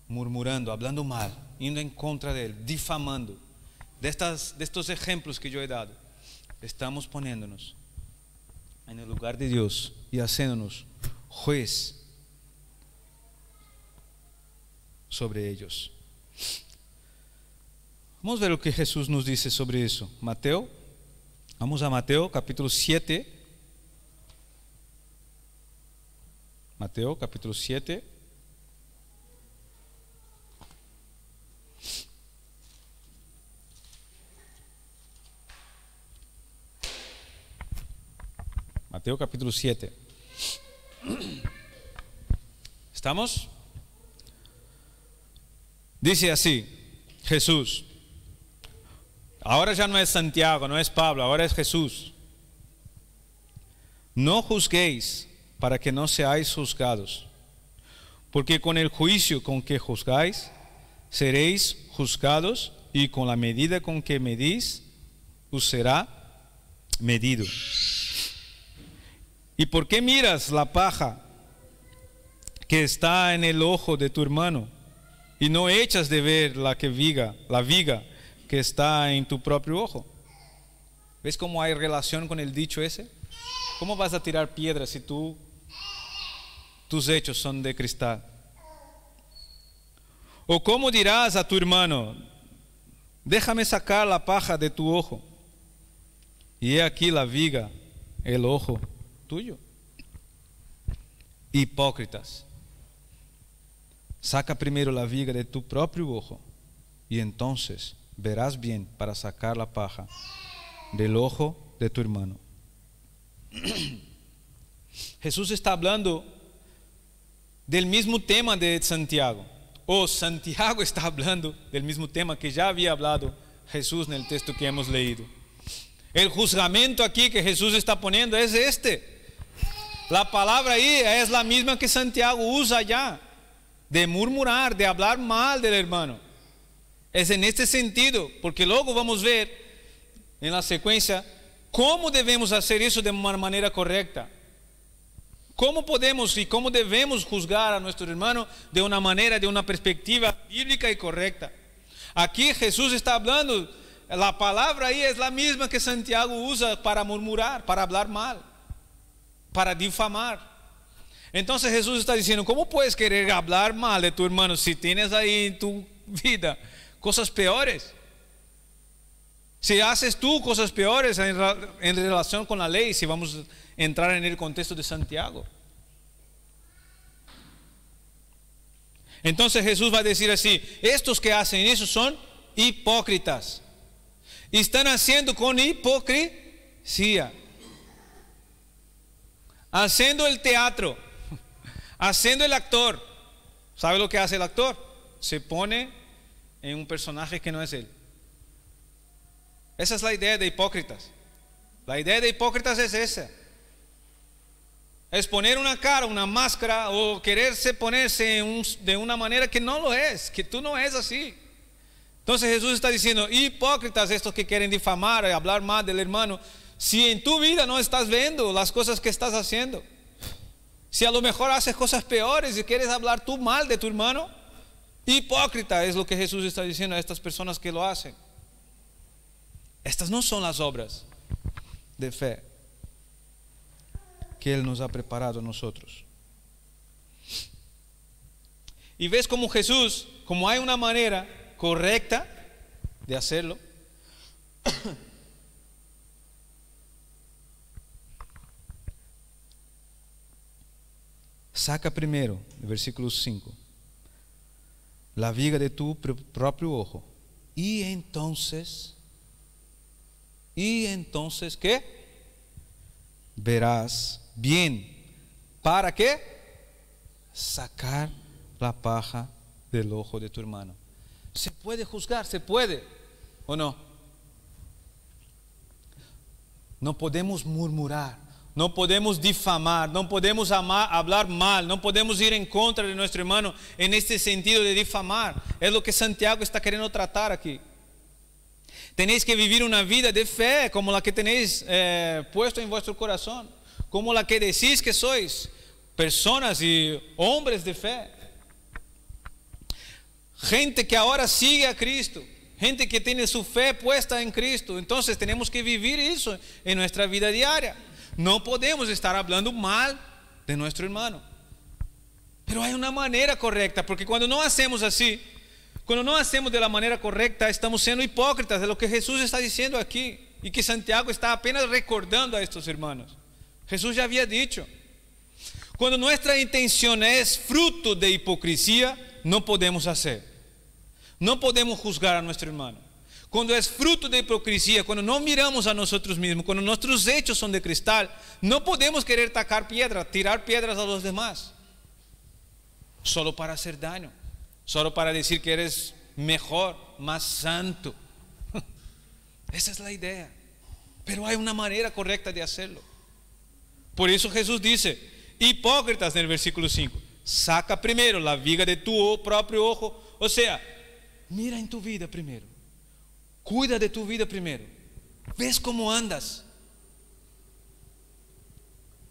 murmurando, hablando mal, yendo en contra de él, difamando, de estos ejemplos que yo he dado, estamos poniéndonos en el lugar de Dios y haciéndonos juez sobre ellos. Vamos a ver lo que Jesús nos dice sobre eso. Vamos a Mateo capítulo 7. Mateo capítulo 7. Mateo capítulo 7. ¿Estamos? Dice así Jesús, Ahora ya no es Santiago, no es Pablo, ahora es Jesús. No juzguéis para que no seáis juzgados, porque con el juicio con que juzgáis, seréis juzgados, y con la medida con que medís, os será medido. ¿Y por qué miras la paja que está en el ojo de tu hermano, y no echas de ver la viga que está en tu propio ojo? ¿Ves cómo hay relación con el dicho ese? ¿Cómo vas a tirar piedras si tus hechos son de cristal? ¿O cómo dirás a tu hermano, déjame sacar la paja de tu ojo, y he aquí la viga, el ojo tuyo? Hipócritas, saca primero la viga de tu propio ojo, y entonces verás bien para sacar la paja del ojo de tu hermano. Jesús está hablando del mismo tema de Santiago, o Santiago está hablando del mismo tema que ya había hablado Jesús en el texto que hemos leído. El juzgamento aquí que Jesús está poniendo es este. La palabra ahí es la misma que Santiago usa allá, de murmurar, de hablar mal del hermano. Es en este sentido, porque luego vamos a ver en la secuencia cómo debemos hacer eso de una manera correcta. ¿Cómo podemos y cómo debemos juzgar a nuestro hermano de una manera, de una perspectiva bíblica y correcta? Aquí Jesús está hablando, la palabra ahí es la misma que Santiago usa para murmurar, para hablar mal, para difamar. Entonces Jesús está diciendo, ¿cómo puedes querer hablar mal de tu hermano si tienes ahí en tu vida cosas peores? Si haces tú cosas peores en relación con la ley, si vamos a entrar en el contexto de Santiago. Entonces Jesús va a decir así, estos que hacen eso son hipócritas. Y están haciendo con hipocresía. Haciendo el teatro, haciendo el actor. ¿Sabe lo que hace el actor? Se pone en un personaje que no es él. Esa es la idea de hipócritas. La idea de hipócritas es esa. Es poner una cara, una máscara, o quererse ponerse de una manera que no lo es, que tú no es así. Entonces Jesús está diciendo, hipócritas, estos que quieren difamar y hablar mal del hermano, si en tu vida no estás viendo las cosas que estás haciendo, si a lo mejor haces cosas peores y quieres hablar tú mal de tu hermano, hipócrita es lo que Jesús está diciendo a estas personas que lo hacen. Estas no son las obras de fe que Él nos ha preparado a nosotros. Y ves como Jesús, como hay una manera correcta de hacerlo, saca primero, el versículo 5, la viga de tu propio ojo, y entonces, ¿qué? Verás bien. ¿Para qué? Sacar la paja del ojo de tu hermano. ¿Se puede juzgar? ¿Se puede? ¿O no? No podemos murmurar, no podemos difamar, no podemos hablar mal, no podemos ir en contra de nuestro hermano en este sentido de difamar. Es lo que Santiago está queriendo tratar aquí. Tenéis que vivir una vida de fe como la que tenéis puesto en vuestro corazón, como la que decís que sois, personas y hombres de fe. Gente que ahora sigue a Cristo, gente que tiene su fe puesta en Cristo. Entonces tenemos que vivir eso en nuestra vida diaria. No podemos estar hablando mal de nuestro hermano. Pero hay una manera correcta, porque cuando no hacemos así, cuando no hacemos de la manera correcta, estamos siendo hipócritas de lo que Jesús está diciendo aquí y que Santiago está apenas recordando a estos hermanos. Jesús ya había dicho, cuando nuestra intención es fruto de hipocresía, no podemos hacer. No podemos juzgar a nuestro hermano. Cuando es fruto de hipocresía, cuando no miramos a nosotros mismos, cuando nuestros hechos son de cristal, no podemos querer tirar piedras a los demás, solo para hacer daño. Solo para decir que eres mejor, más santo. Esa es la idea. Pero hay una manera correcta de hacerlo. Por eso Jesús dice, hipócritas en el versículo 5, saca primero la viga de tu propio ojo. O sea, mira en tu vida primero. Cuida de tu vida primero. ¿Ves cómo andas?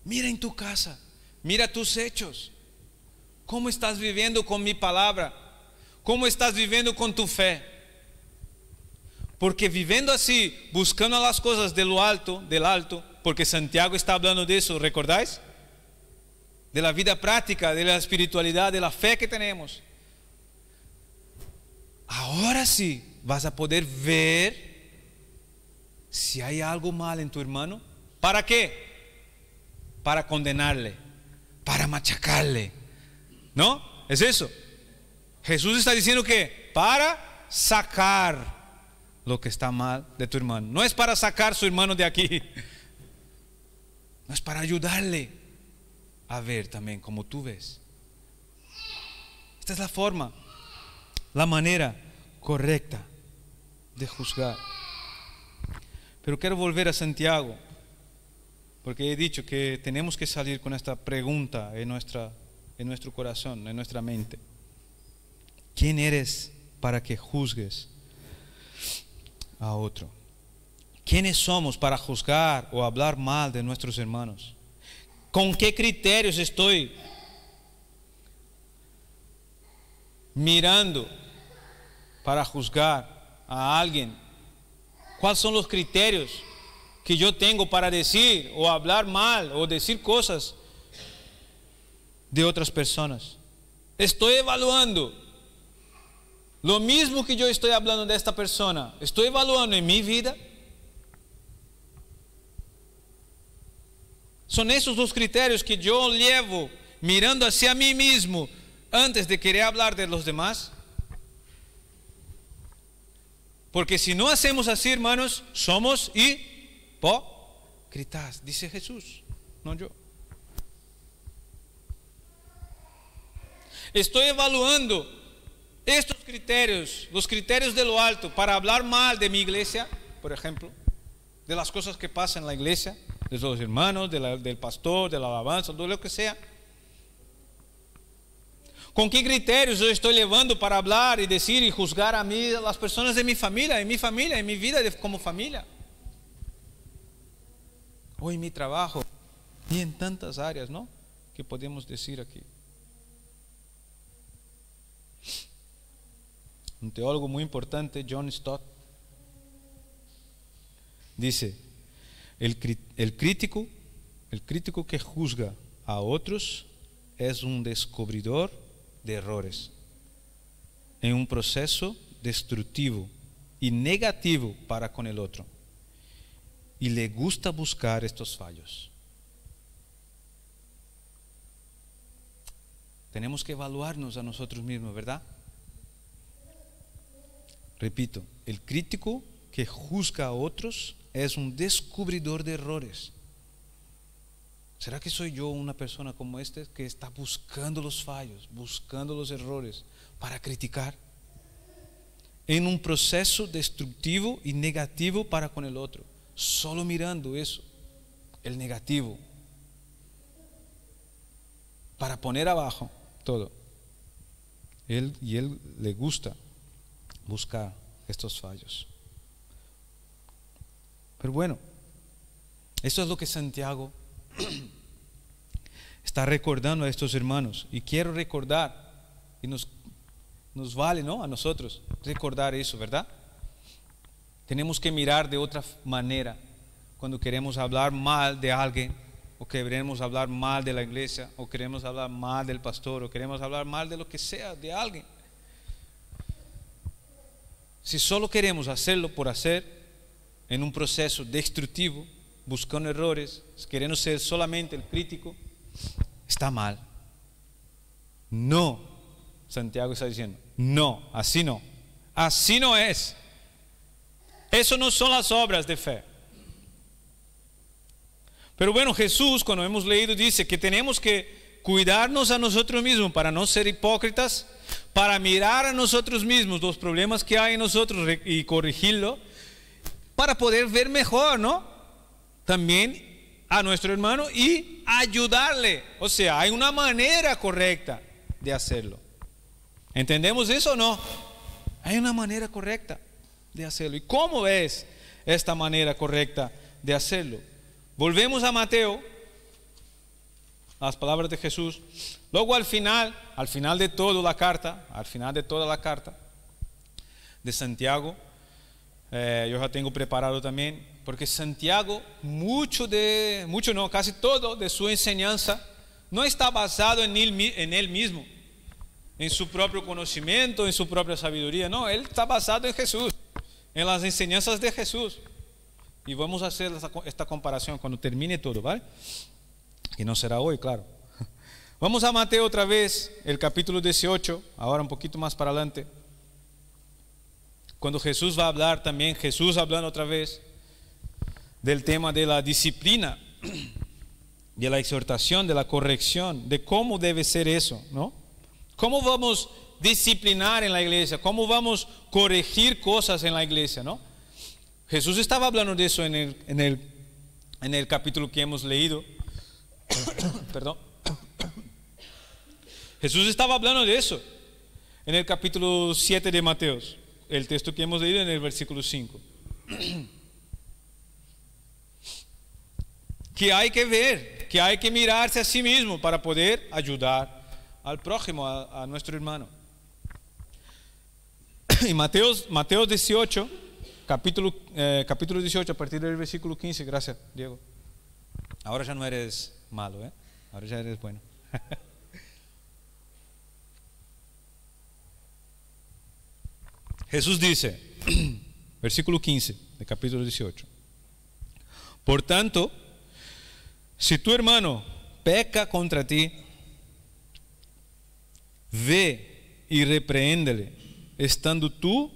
Mira en tu casa. Mira tus hechos. ¿Cómo estás viviendo con mi palabra? ¿Cómo estás viviendo con tu fe? Porque viviendo así, buscando las cosas de lo alto, del alto, porque Santiago está hablando de eso, ¿recordáis? De la vida práctica, de la espiritualidad, de la fe que tenemos. Ahora sí vas a poder ver si hay algo mal en tu hermano. ¿Para qué? Para condenarle, para machacarle. ¿No? Es eso. Jesús está diciendo que para sacar lo que está mal de tu hermano. No es para sacar su hermano de aquí. No es para ayudarle a ver también como tú ves. Esta es la forma, la manera correcta de juzgar. Pero quiero volver a Santiago, porque he dicho que tenemos que salir con esta pregunta en nuestro corazón, en nuestra mente. ¿Quién eres para que juzgues a otro? ¿Quiénes somos para juzgar o hablar mal de nuestros hermanos? ¿Con qué criterios estoy mirando para juzgar a alguien? ¿Cuáles son los criterios que yo tengo para decir o hablar mal o decir cosas de otras personas? Estoy evaluando lo mismo que yo estoy hablando de esta persona. Estoy evaluando en mi vida. Son esos los criterios que yo llevo mirando hacia mí mismo antes de querer hablar de los demás. Porque si no hacemos así, hermanos, somos hipócritas, dice Jesús, no yo. Estoy evaluando estos criterios, los criterios de lo alto, para hablar mal de mi iglesia, por ejemplo, de las cosas que pasan en la iglesia, de los hermanos, del pastor, de la alabanza, de lo que sea. ¿Con qué criterios yo estoy llevando para hablar y decir y juzgar a mí, a las personas de mi familia, en mi vida como familia? O en mi trabajo, y en tantas áreas, ¿no?, que podemos decir aquí. Un teólogo muy importante, John Stott, dice: el crítico que juzga a otros es un descubridor de errores en un proceso destructivo y negativo para con el otro, y le gusta buscar estos fallos. Tenemos que evaluarnos a nosotros mismos, ¿verdad? Repito, el crítico que juzga a otros es un descubridor de errores. ¿Será que soy yo una persona como este que está buscando los fallos, buscando los errores para criticar? En un proceso destructivo y negativo para con el otro, solo mirando eso, el negativo, para poner abajo todo. Él le gusta buscar estos fallos. Pero bueno, eso es lo que Santiago está recordando a estos hermanos, y quiero recordar, y nos vale, ¿no?, a nosotros recordar eso, ¿verdad? Tenemos que mirar de otra manera cuando queremos hablar mal de alguien, o queremos hablar mal de la iglesia, o queremos hablar mal del pastor, o queremos hablar mal de lo que sea, de alguien. Si solo queremos hacerlo por hacer, en un proceso destructivo, buscando errores, queriendo ser solamente el crítico, está mal. No, Santiago está diciendo, no, así no es. Eso no son las obras de fe. Pero bueno, Jesús, cuando hemos leído, dice que tenemos que cuidarnos a nosotros mismos para no ser hipócritas, para mirar a nosotros mismos los problemas que hay en nosotros y corregirlo, para poder ver mejor, ¿no? También a nuestro hermano y ayudarle. O sea, hay una manera correcta de hacerlo. ¿Entendemos eso o no? Hay una manera correcta de hacerlo. ¿Y cómo es esta manera correcta de hacerlo? Volvemos a Mateo, las palabras de Jesús. Luego al final de toda la carta de Santiago, yo ya tengo preparado también, porque Santiago, casi todo de su enseñanza no está basado en él mismo, en su propio conocimiento, en su propia sabiduría. No, él está basado en Jesús, en las enseñanzas de Jesús. Y vamos a hacer esta comparación cuando termine todo, ¿vale? Que no será hoy, claro. Vamos a Mateo otra vez, el capítulo 18, ahora un poquito más para adelante. Cuando Jesús va a hablar también, Jesús hablando otra vez del tema de la disciplina, de la exhortación, de la corrección, de cómo debe ser eso, ¿no? ¿Cómo vamos a disciplinar en la iglesia? ¿Cómo vamos a corregir cosas en la iglesia, no? Jesús estaba hablando de eso en el capítulo que hemos leído. Perdón. Jesús estaba hablando de eso en el capítulo 7 de Mateo, el texto que hemos leído en el versículo 5. Que hay que ver, que hay que mirarse a sí mismo para poder ayudar al prójimo, a nuestro hermano. Y Mateo 18, capítulo 18, a partir del versículo 15, gracias, Diego. Ahora ya no eres malo, ahora ya eres bueno. Jesús dice, versículo 15 del capítulo 18: por tanto, si tu hermano peca contra ti, ve y repréndele, estando tú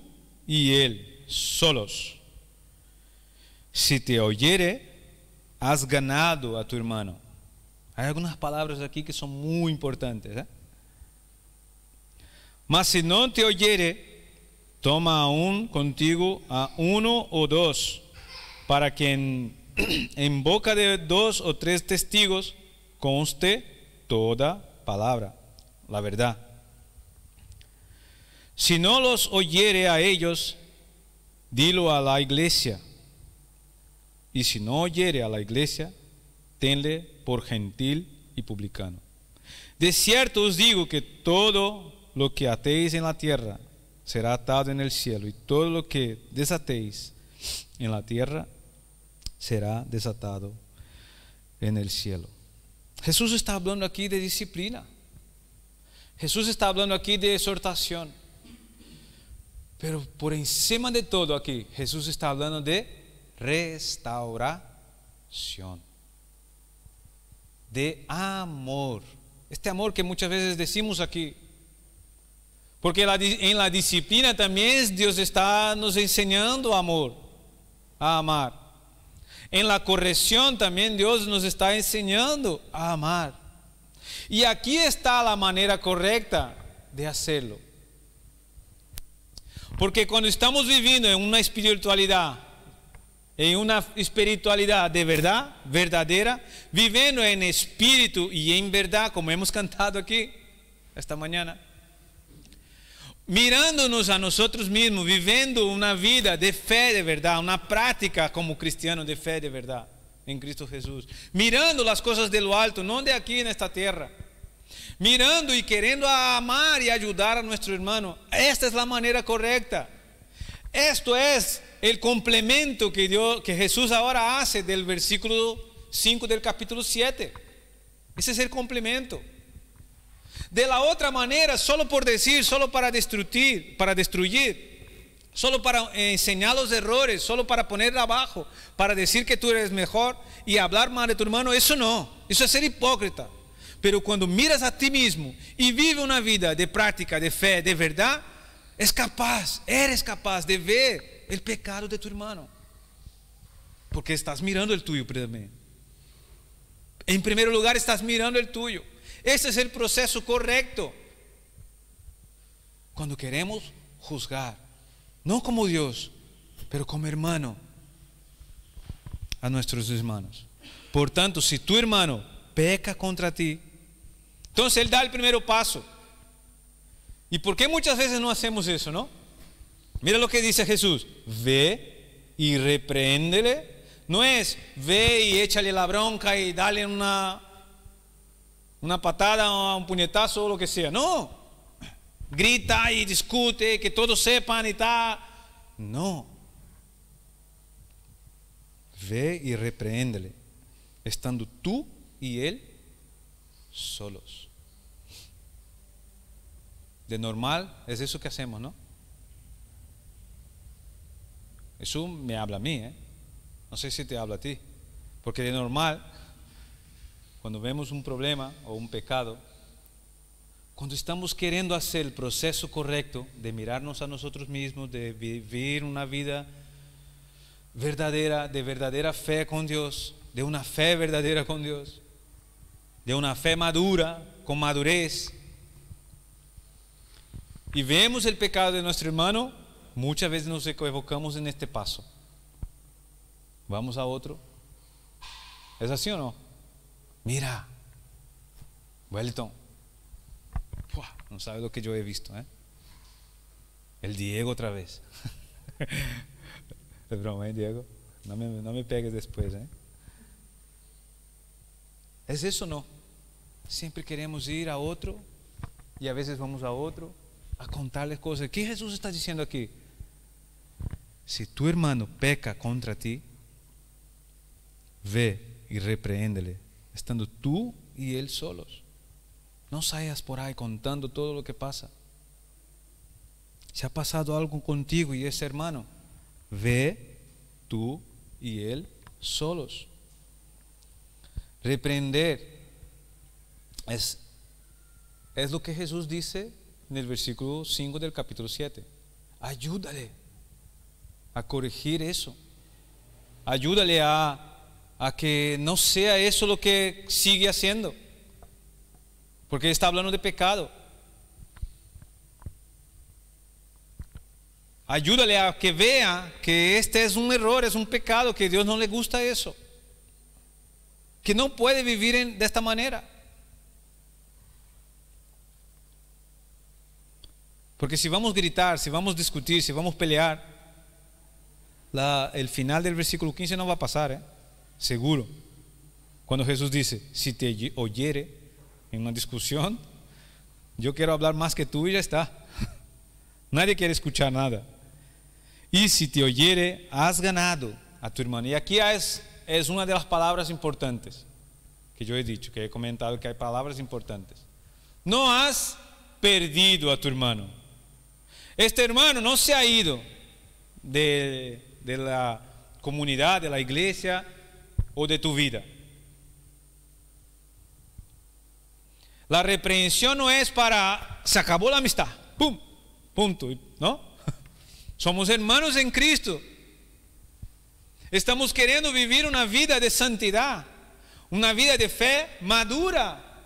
y él solos. Si te oyere, has ganado a tu hermano. Hay algunas palabras aquí que son muy importantes, Mas si no te oyere, toma aún contigo a uno o dos, para que en boca de 2 o 3 testigos conste toda palabra, la verdad. Si no los oyere a ellos, dilo a la iglesia. Y si no oyere a la iglesia, tenle por gentil y publicano. De cierto os digo que todo lo que atéis en la tierra será atado en el cielo, y todo lo que desatéis en la tierra será desatado en el cielo. Jesús está hablando aquí de disciplina. Jesús está hablando aquí de exhortación. Pero por encima de todo aquí, Jesús está hablando de restauración, de amor. Este amor que muchas veces decimos aquí. Porque en la disciplina también Dios está nos enseñando amor, a amar. En la corrección también Dios nos está enseñando a amar. Y aquí está la manera correcta de hacerlo. Porque cuando estamos viviendo en una espiritualidad de verdad, verdadera, viviendo en espíritu y en verdad, como hemos cantado aquí esta mañana, mirándonos a nosotros mismos, viviendo una vida de fe de verdad, una práctica como cristiano de fe de verdad en Cristo Jesús, mirando las cosas de lo alto, no de aquí en esta tierra, mirando y queriendo amar y ayudar a nuestro hermano. Esta es la manera correcta. Esto es el complemento que Jesús ahora hace del versículo 5 del capítulo 7. Ese es el complemento. De la otra manera, solo por decir, solo para destruir, solo para enseñar los errores, solo para poner abajo, para decir que tú eres mejor y hablar mal de tu hermano, eso no, eso es ser hipócrita. Pero cuando miras a ti mismo y vives una vida de práctica, de fe, de verdad, eres capaz de ver el pecado de tu hermano, porque estás mirando el tuyo primero. En primer lugar, estás mirando el tuyo. Ese es el proceso correcto cuando queremos juzgar, no como Dios, pero como hermano, a nuestros hermanos. Por tanto, si tu hermano peca contra ti, entonces Él da el primer paso. ¿Y por qué muchas veces no hacemos eso, no? Mira lo que dice Jesús: ve y repréndele. No es ve y échale la bronca y dale una patada o un puñetazo o lo que sea. No, grita y discute, que todos sepan y tal. No, ve y repréndele, estando tú y él solos. De normal es eso que hacemos, ¿no? Eso me habla a mí, no sé si te habla a ti. Porque de normal, cuando vemos un problema o un pecado, cuando estamos queriendo hacer el proceso correcto de mirarnos a nosotros mismos, de vivir una vida verdadera, de verdadera fe con Dios, de una fe verdadera con Dios, de una fe madura, con madurez, y vemos el pecado de nuestro hermano, muchas veces nos equivocamos en este paso. Vamos a otro. ¿Es así o no? Mira, Wellington, no sabes lo que yo he visto, El Diego otra vez. Es broma, Diego. No me pegues después, ¿Es eso o no? Siempre queremos ir a otro y a veces vamos a otro a contarles cosas. ¿Qué Jesús está diciendo aquí? Si tu hermano peca contra ti, ve y repréndele, estando tú y él solos. No salgas por ahí contando todo lo que pasa. Si ha pasado algo contigo y ese hermano, ve tú y él solos. Reprender es lo que Jesús dice en el versículo 5 del capítulo 7. Ayúdale a corregir eso. Ayúdale a que no sea eso lo que sigue haciendo, porque está hablando de pecado. Ayúdale a que vea que este es un error, es un pecado, que a Dios no le gusta eso, que no puede vivir de esta manera. Porque si vamos a gritar, si vamos a discutir, si vamos a pelear, el final del versículo 15 no va a pasar, seguro. Cuando Jesús dice: si te oyere en una discusión, yo quiero hablar más que tú y ya está. Nadie quiere escuchar nada. Y si te oyere, has ganado a tu hermano. Y aquí es una de las palabras importantes que yo he dicho, que he comentado, que hay palabras importantes. No has perdido a tu hermano. Este hermano no se ha ido de la comunidad, de la iglesia o de tu vida. La reprensión no es para se acabó la amistad, ¡pum! Punto, ¿no? Somos hermanos en Cristo. Estamos queriendo vivir una vida de santidad, una vida de fe madura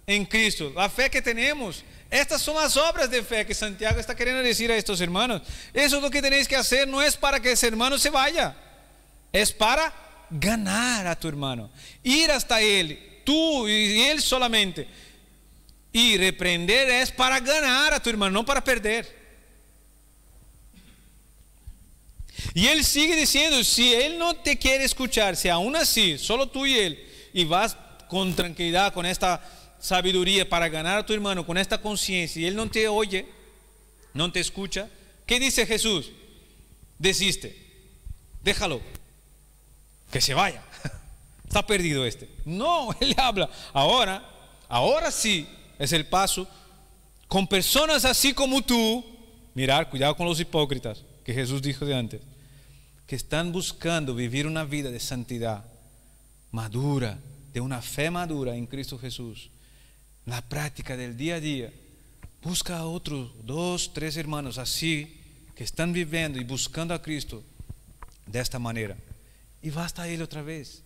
en Cristo. La fe que tenemos, estas son las obras de fe que Santiago está queriendo decir a estos hermanos. Eso es lo que tenéis que hacer. No es para que ese hermano se vaya, es para ganar a tu hermano, ir hasta él, tú y él solamente. Y reprender es para ganar a tu hermano, no para perder. Y él sigue diciendo: si él no te quiere escuchar, si aún así solo tú y él, y vas con tranquilidad, con esta sabiduría para ganar a tu hermano, con esta conciencia, y él no te oye, no te escucha, ¿qué dice Jesús? Desiste, déjalo, que se vaya. Está perdido este. No, él habla. Ahora sí es el paso con personas así como tú. Mirar, cuidado con los hipócritas que Jesús dijo de antes, que están buscando vivir una vida de santidad madura, de una fe madura en Cristo Jesús. La práctica del día a día. Busca a otros 2, 3 hermanos así, que están viviendo y buscando a Cristo de esta manera, y va hasta él otra vez.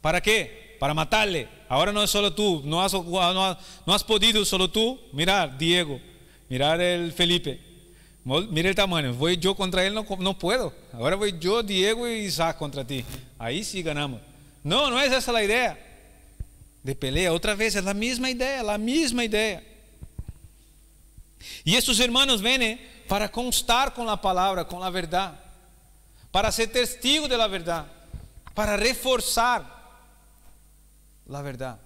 ¿Para qué? Para matarle. Ahora no es solo tú, no has podido solo tú. Mirar Diego, mirar el Felipe, Mira el tamaño, voy yo contra él, no puedo. Ahora voy yo, Diego y Isaac contra ti. Ahí sí ganamos. No, no es esa la idea de pelea. Otra vez es la misma idea, la misma idea. Y estos hermanos vienen para constar con la palabra, con la verdad, para ser testigos de la verdad, para reforzar la verdad.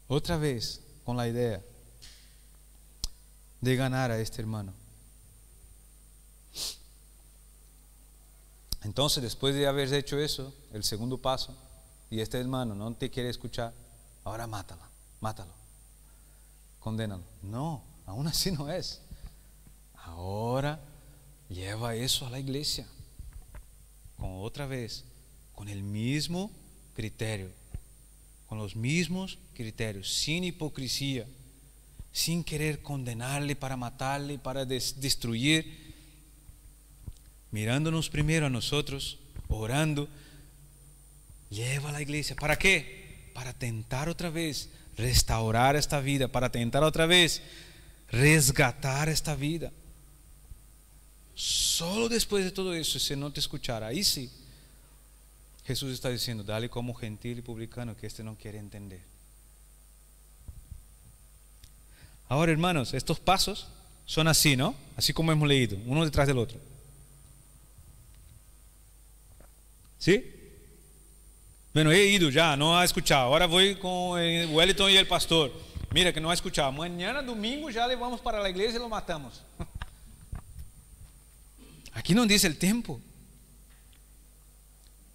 Otra vez con la idea de ganar a este hermano. Entonces, después de haber hecho eso, el segundo paso, y este hermano no te quiere escuchar, ahora mátalo, condénalo. No, aún así no es. Ahora lleva eso a la iglesia, otra vez, con el mismo criterio, con los mismos criterios, sin hipocresía, sin querer condenarle para matarle, para destruir, mirándonos primero a nosotros, orando, lleva a la iglesia. ¿Para qué? Para tentar otra vez restaurar esta vida, para tentar otra vez resgatar esta vida. Solo después de todo eso, si no te escuchara, ahí sí, Jesús está diciendo, dale como gentil y publicano, que este no quiere entender. Ahora, hermanos, estos pasos son así, ¿no? Así como hemos leído, uno detrás del otro. ¿Sí? Bueno, he ido ya, no ha escuchado. Ahora voy con el Wellington y el pastor. Mira que no ha escuchado. Mañana domingo ya le vamos para la iglesia y lo matamos. Aquí no dice el tiempo.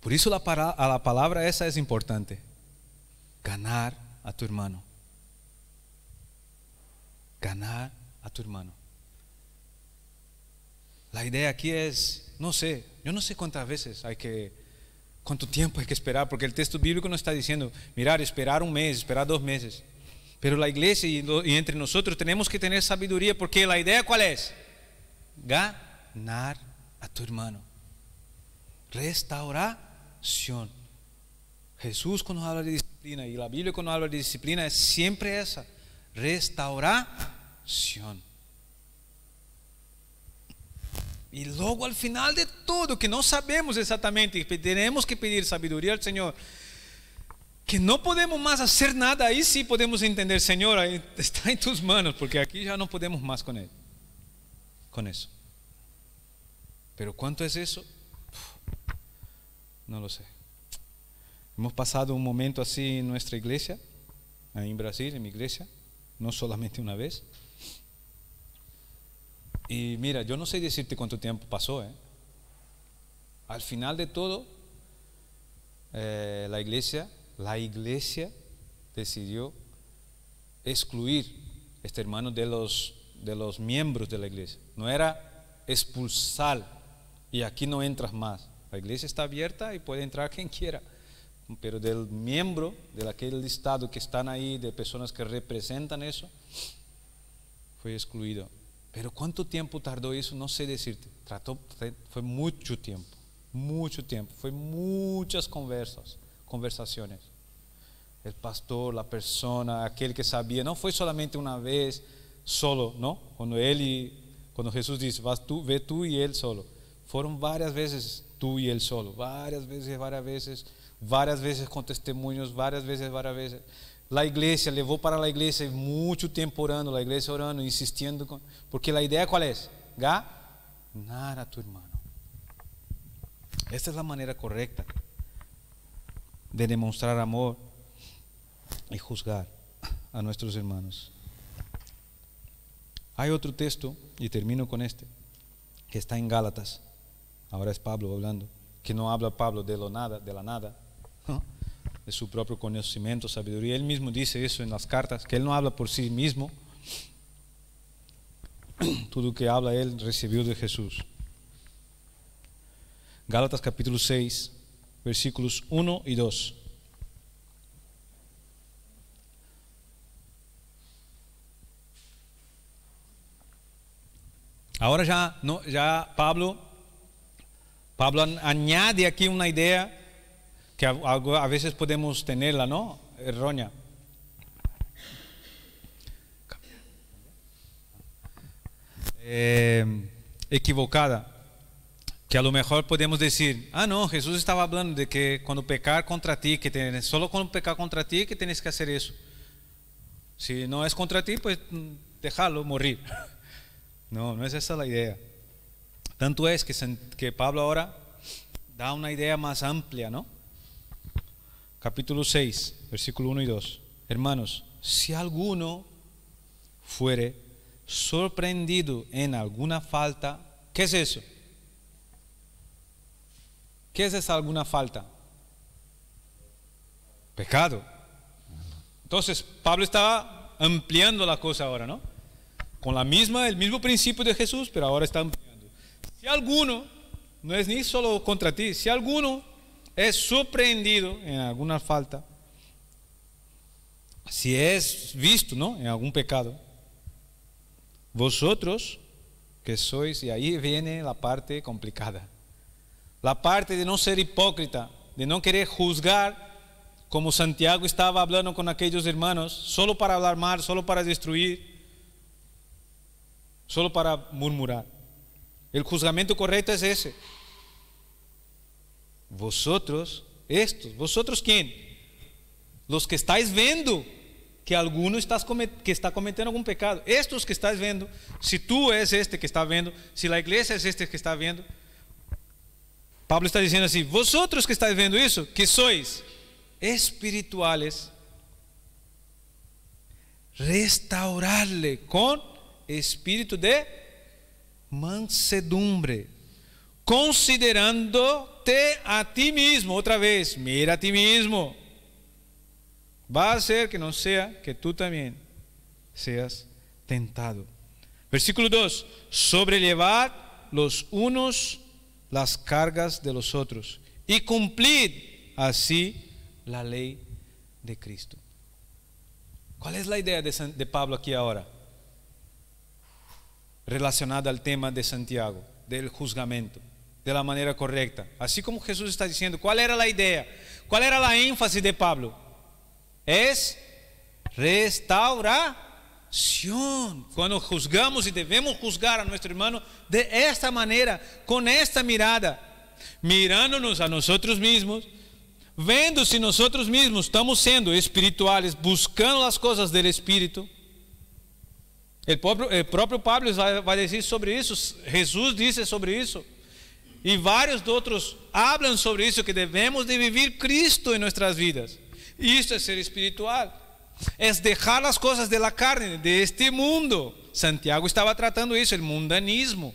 Por eso la palabra esa es importante. Ganar a tu hermano. Ganar a tu hermano. La idea aquí es, no sé, yo no sé cuántas veces cuánto tiempo hay que esperar, porque el texto bíblico nos está diciendo, mirar, esperar un mes, esperar 2 meses. Pero la iglesia y entre nosotros tenemos que tener sabiduría, porque la idea ¿cuál es? Ganar a tu hermano. Restauración. Jesús cuando habla de disciplina y la Biblia cuando habla de disciplina es siempre esa, restauración. Y luego al final de todo, que no sabemos exactamente, y tenemos que pedir sabiduría al Señor, que no podemos más hacer nada, ahí sí podemos entender, Señor, ahí está en tus manos, porque aquí ya no podemos más con él, con eso. Pero ¿cuánto es eso? No lo sé. Hemos pasado un momento así en nuestra iglesia, ahí en Brasil, en mi iglesia, no solamente una vez. Y mira, yo no sé decirte cuánto tiempo pasó. Al final de todo, la iglesia decidió excluir a este hermano de los miembros de la iglesia. No era expulsar y aquí no entras más. La iglesia está abierta y puede entrar quien quiera, pero del miembro de aquel listado que están ahí, de personas que representan eso, fue excluido. Pero ¿cuánto tiempo tardó eso? No sé decirte. Fue mucho tiempo, fue muchas conversaciones. El pastor, la persona, aquel que sabía, no fue solamente una vez solo, ¿no? Cuando Jesús dice, ve tú y él solo. Fueron varias veces tú y él solo, varias veces con testimonios, varias veces. La iglesia, llevó para la iglesia mucho tiempo orando, la iglesia orando, insistiendo, porque la idea ¿cuál es? Ganar a tu hermano. Esta es la manera correcta de demostrar amor y juzgar a nuestros hermanos. Hay otro texto, y termino con este, que está en Gálatas. Ahora es Pablo hablando, que no habla Pablo de la nada, ¿no? De su propio conocimiento, sabiduría. Él mismo dice eso en las cartas, que él no habla por sí mismo. Todo lo que habla él recibió de Jesús. Gálatas capítulo 6, versículos 1 y 2. Ahora ya Pablo añade aquí una idea que a veces podemos tenerla, ¿no? equivocada, que a lo mejor podemos decir, ah no, Jesús estaba hablando de que cuando pecar contra ti, solo cuando pecar contra ti que tienes que hacer eso. Si no es contra ti, pues déjalo morir. No, no es esa la idea. Tanto es que Pablo ahora da una idea más amplia, ¿no? Capítulo 6, versículo 1 y 2. Hermanos, si alguno fuere sorprendido en alguna falta, ¿qué es eso? ¿Qué es esa alguna falta? Pecado. Entonces, Pablo estaba ampliando la cosa ahora, ¿no? Con el mismo principio de Jesús, pero ahora está ampliando. Si alguno, no es ni solo contra ti, si alguno es sorprendido en alguna falta, si es visto, ¿no?, en algún pecado, vosotros que sois, y ahí viene la parte complicada, la parte de no ser hipócrita, de no querer juzgar, como Santiago estaba hablando con aquellos hermanos, solo para hablar mal, solo para destruir, solo para murmurar. El juzgamiento correcto es ese. Vosotros, ¿vosotros quién? Los que estáis viendo que alguno que está cometiendo algún pecado. Estos que estás viendo, si tú es este que está viendo, si la iglesia es este que está viendo, Pablo está diciendo así, vosotros que estáis viendo eso, que sois espirituales, restaurarle con espíritu de mansedumbre, considerándote a ti mismo. Otra vez, mira a ti mismo. Va a ser que no sea que tú también seas tentado. Versículo 2, sobrellevad los unos las cargas de los otros y cumplid así la ley de Cristo. ¿Cuál es la idea de Pablo aquí ahora? Relacionada al tema de Santiago, del juzgamiento, de la manera correcta. Así como Jesús está diciendo, ¿cuál era la idea? ¿Cuál era la énfasis de Pablo? Es restauración. Cuando juzgamos, y debemos juzgar a nuestro hermano de esta manera, con esta mirada, mirándonos a nosotros mismos, vendo si nosotros mismos estamos siendo espirituales, buscando las cosas del Espíritu. El propio Pablo va a decir sobre eso, Jesús dice sobre eso, y varios de otros hablan sobre eso, que debemos de vivir Cristo en nuestras vidas. Y esto es ser espiritual, es dejar las cosas de la carne, de este mundo. Santiago estaba tratando eso, el mundanismo,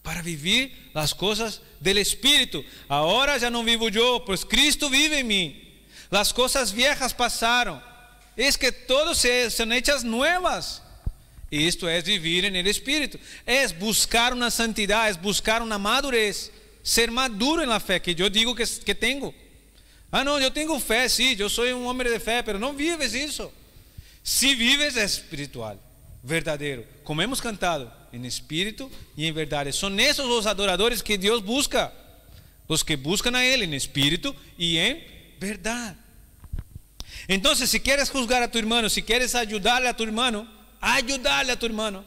para vivir las cosas del Espíritu. Ahora ya no vivo yo, pues Cristo vive en mí. Las cosas viejas pasaron, es que todas son hechas nuevas. Y esto es vivir en el Espíritu, es buscar una santidad, es buscar una madurez, ser maduro en la fe, que yo digo que tengo. Ah, no, yo tengo fe, sí, yo soy un hombre de fe, pero no vives eso. Si vives es espiritual, verdadero, como hemos cantado, en espíritu y en verdad. Son esos los adoradores que Dios busca, los que buscan a Él en espíritu y en verdad. Entonces, si quieres juzgar a tu hermano, si quieres ayudarle a tu hermano, ayudarle a tu hermano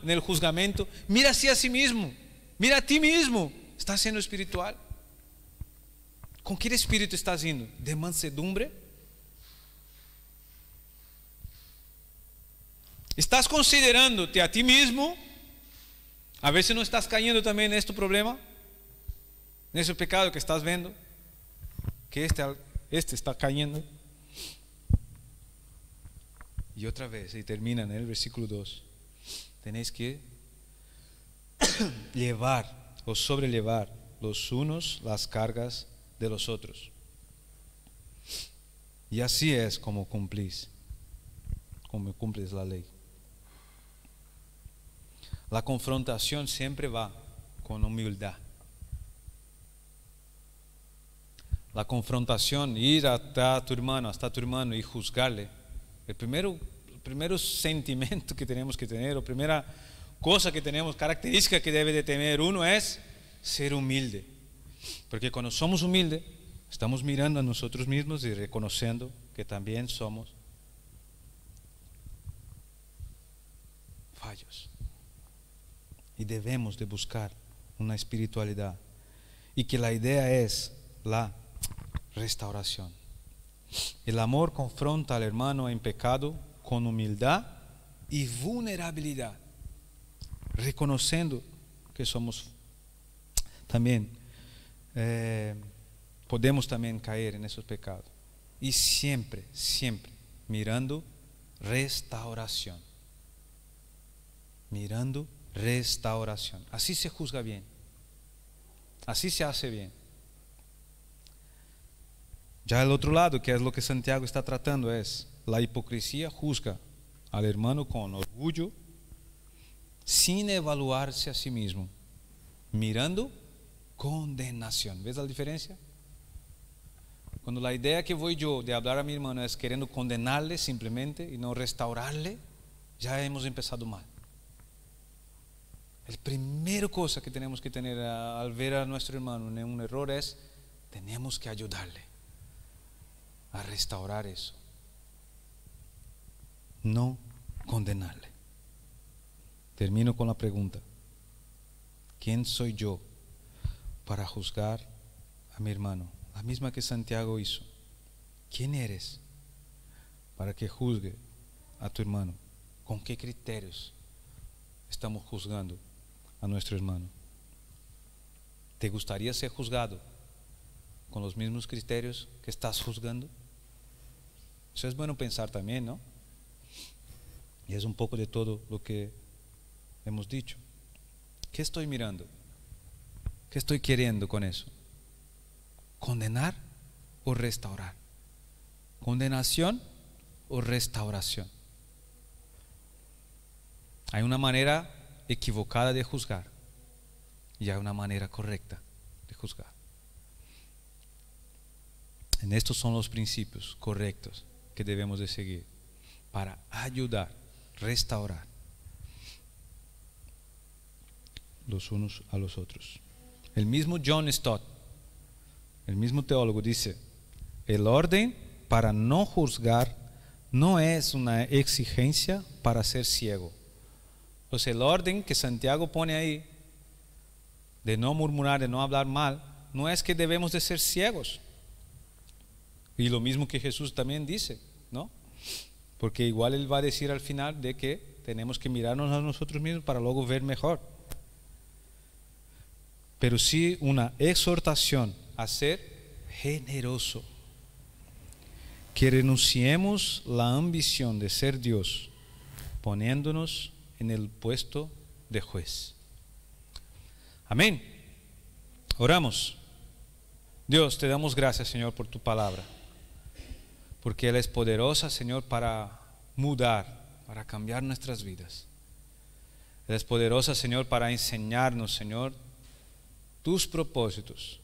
en el juzgamiento, mira hacia sí mismo, mira a ti mismo. ¿Estás siendo espiritual? ¿Con qué espíritu estás yendo? ¿De mansedumbre? ¿Estás considerándote a ti mismo? A ver si no estás cayendo también en este problema, en ese pecado que estás viendo, que este está cayendo. Y otra vez, y termina en el versículo 2, tenéis que llevar o sobrellevar los unos las cargas de los otros. Y así es como cumples la ley. La confrontación siempre va con humildad. La confrontación, ir hasta tu hermano y juzgarle. El primero sentimiento que tenemos que tener, o primera cosa que tenemos, característica que debe de tener uno, es ser humilde. Porque cuando somos humildes, estamos mirando a nosotros mismos y reconociendo que también somos fallos. Y debemos de buscar una espiritualidad. Y que la idea es la restauración. El amor confronta al hermano en pecado con humildad y vulnerabilidad, reconociendo que somos también, podemos también caer en esos pecados. Y siempre, siempre mirando restauración. Mirando restauración. Así se juzga bien. Así se hace bien. Ya el otro lado, que es lo que Santiago está tratando, es la hipocresía juzga al hermano con orgullo, sin evaluarse a sí mismo, mirando condenación. ¿Ves la diferencia? Cuando la idea que voy yo de hablar a mi hermano es queriendo condenarle simplemente y no restaurarle, ya hemos empezado mal. La primera cosa que tenemos que tener al ver a nuestro hermano en un error es, tenemos que ayudarle a restaurar eso, no condenarle. Termino con la pregunta: ¿quién soy yo para juzgar a mi hermano? La misma que Santiago hizo. ¿Quién eres para que juzgue a tu hermano? ¿Con qué criterios estamos juzgando a nuestro hermano? ¿Te gustaría ser juzgado con los mismos criterios que estás juzgando? Eso es bueno pensar también, ¿no? Y es un poco de todo lo que hemos dicho. ¿Qué estoy mirando? ¿Qué estoy queriendo con eso? ¿Condenar o restaurar? ¿Condenación o restauración? Hay una manera equivocada de juzgar y hay una manera correcta de juzgar. En estos son los principios correctos que debemos de seguir para ayudar, restaurar los unos a los otros. El mismo John Stott, el mismo teólogo, dice: el orden para no juzgar no es una exigencia para ser ciego. O sea, el orden que Santiago pone ahí de no murmurar, de no hablar mal, no es que debemos de ser ciegos. Y lo mismo que Jesús también dice, ¿no? Porque igual Él va a decir al final de que tenemos que mirarnos a nosotros mismos para luego ver mejor. Pero sí una exhortación a ser generoso. Que renunciemos la ambición de ser Dios, poniéndonos en el puesto de juez. Amén. Oramos. Dios, te damos gracias, Señor, por tu palabra, porque Él es poderosa, Señor, para mudar, para cambiar nuestras vidas. Él es poderosa, Señor, para enseñarnos, Señor, tus propósitos.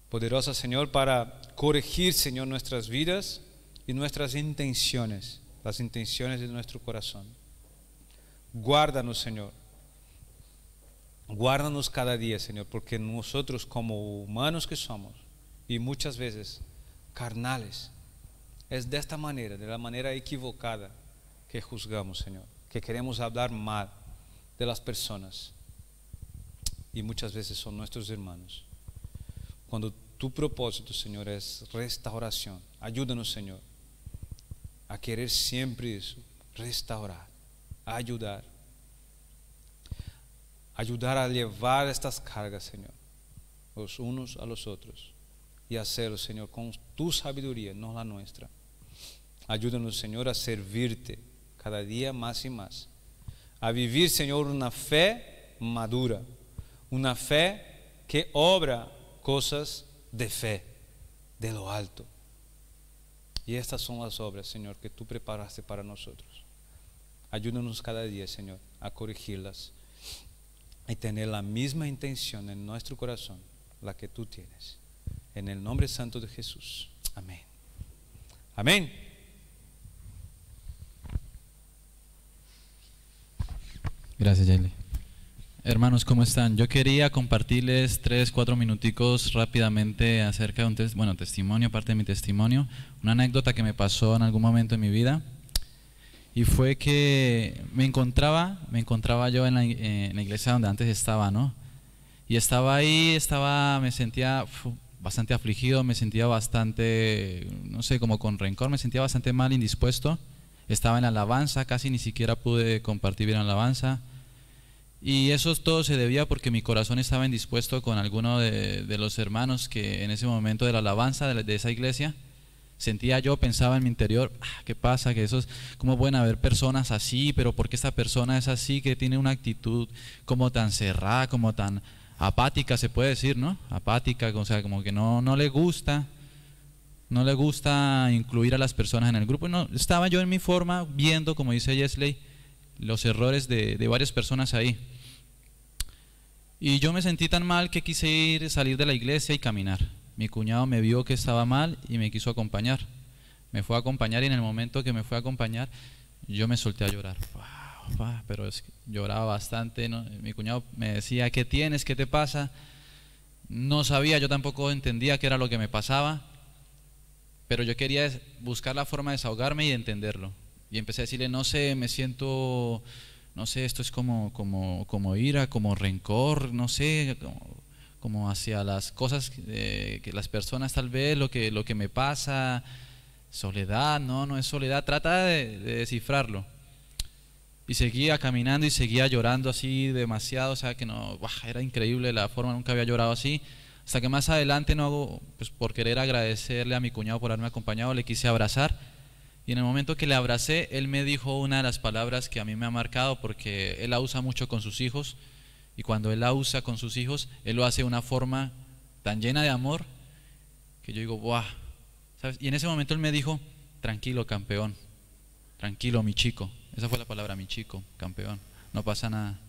Poderosa, Señor, para corregir, Señor, nuestras vidas y nuestras intenciones, las intenciones de nuestro corazón. Guárdanos, Señor. Guárdanos cada día, Señor, porque nosotros, como humanos que somos, y muchas veces carnales, es de esta manera, de la manera equivocada, que juzgamos, Señor, que queremos hablar mal de las personas, y muchas veces son nuestros hermanos. Cuando tu propósito, Señor, es restauración, ayúdanos, Señor, a querer siempre eso, restaurar, ayudar a llevar estas cargas, Señor, los unos a los otros, y hacerlo, Señor, con tu sabiduría, no la nuestra. Ayúdanos, Señor, a servirte cada día más y más, a vivir, Señor, una fe madura, una fe que obra cosas de fe, de lo alto. Y estas son las obras, Señor, que tú preparaste para nosotros. Ayúdanos cada día, Señor, a corregirlas y tener la misma intención en nuestro corazón, la que tú tienes. En el nombre santo de Jesús. Amén. Amén. Gracias, Yaeli. Hermanos, ¿cómo están? Yo quería compartirles 3-4 minuticos rápidamente acerca de testimonio, parte de mi testimonio, una anécdota que me pasó en algún momento en mi vida. y fue que me encontraba yo en la iglesia donde antes estaba, ¿no? Y estaba ahí, me sentía bastante afligido, me sentía bastante, no sé, como con rencor, me sentía bastante mal, indispuesto. Estaba en la alabanza, casi ni siquiera pude compartir bien la alabanza. Y eso todo se debía porque mi corazón estaba indispuesto con alguno de los hermanos que en ese momento de la alabanza de esa iglesia, pensaba en mi interior, ¿qué pasa? Que ¿cómo pueden haber personas así? Pero ¿por qué esta persona es así, que tiene una actitud como tan cerrada, como tan apática, se puede decir, ¿no? Apática, o sea, como que no le gusta incluir a las personas en el grupo. No, estaba yo en mi forma viendo, como dice Yesley, los errores de varias personas ahí. Y yo me sentí tan mal que quise salir de la iglesia y caminar. Mi cuñado me vio que estaba mal y me quiso acompañar. Me fue a acompañar y en el momento que me fue a acompañar, yo me solté a llorar. Pero lloraba bastante, ¿no? Mi cuñado me decía, ¿qué tienes? ¿Qué te pasa? No sabía, yo tampoco entendía qué era lo que me pasaba, pero yo quería buscar la forma de desahogarme y de entenderlo. Y empecé a decirle, no sé, me siento, no sé, esto es como ira, como rencor, no sé, como hacia las cosas que las personas tal vez, lo que me pasa, soledad, no es soledad, trata de descifrarlo. Y seguía caminando y seguía llorando así demasiado, o sea que no, era increíble la forma, nunca había llorado así. Hasta que más adelante, pues por querer agradecerle a mi cuñado por haberme acompañado, le quise abrazar. Y en el momento que le abracé, él me dijo una de las palabras que a mí me ha marcado, porque él la usa mucho con sus hijos. Y cuando él la usa con sus hijos, él lo hace de una forma tan llena de amor que yo digo, ¡buah! ¿Sabes? Y en ese momento él me dijo, tranquilo, campeón, tranquilo, mi chico. Esa fue la palabra, mi chico, campeón, no pasa nada.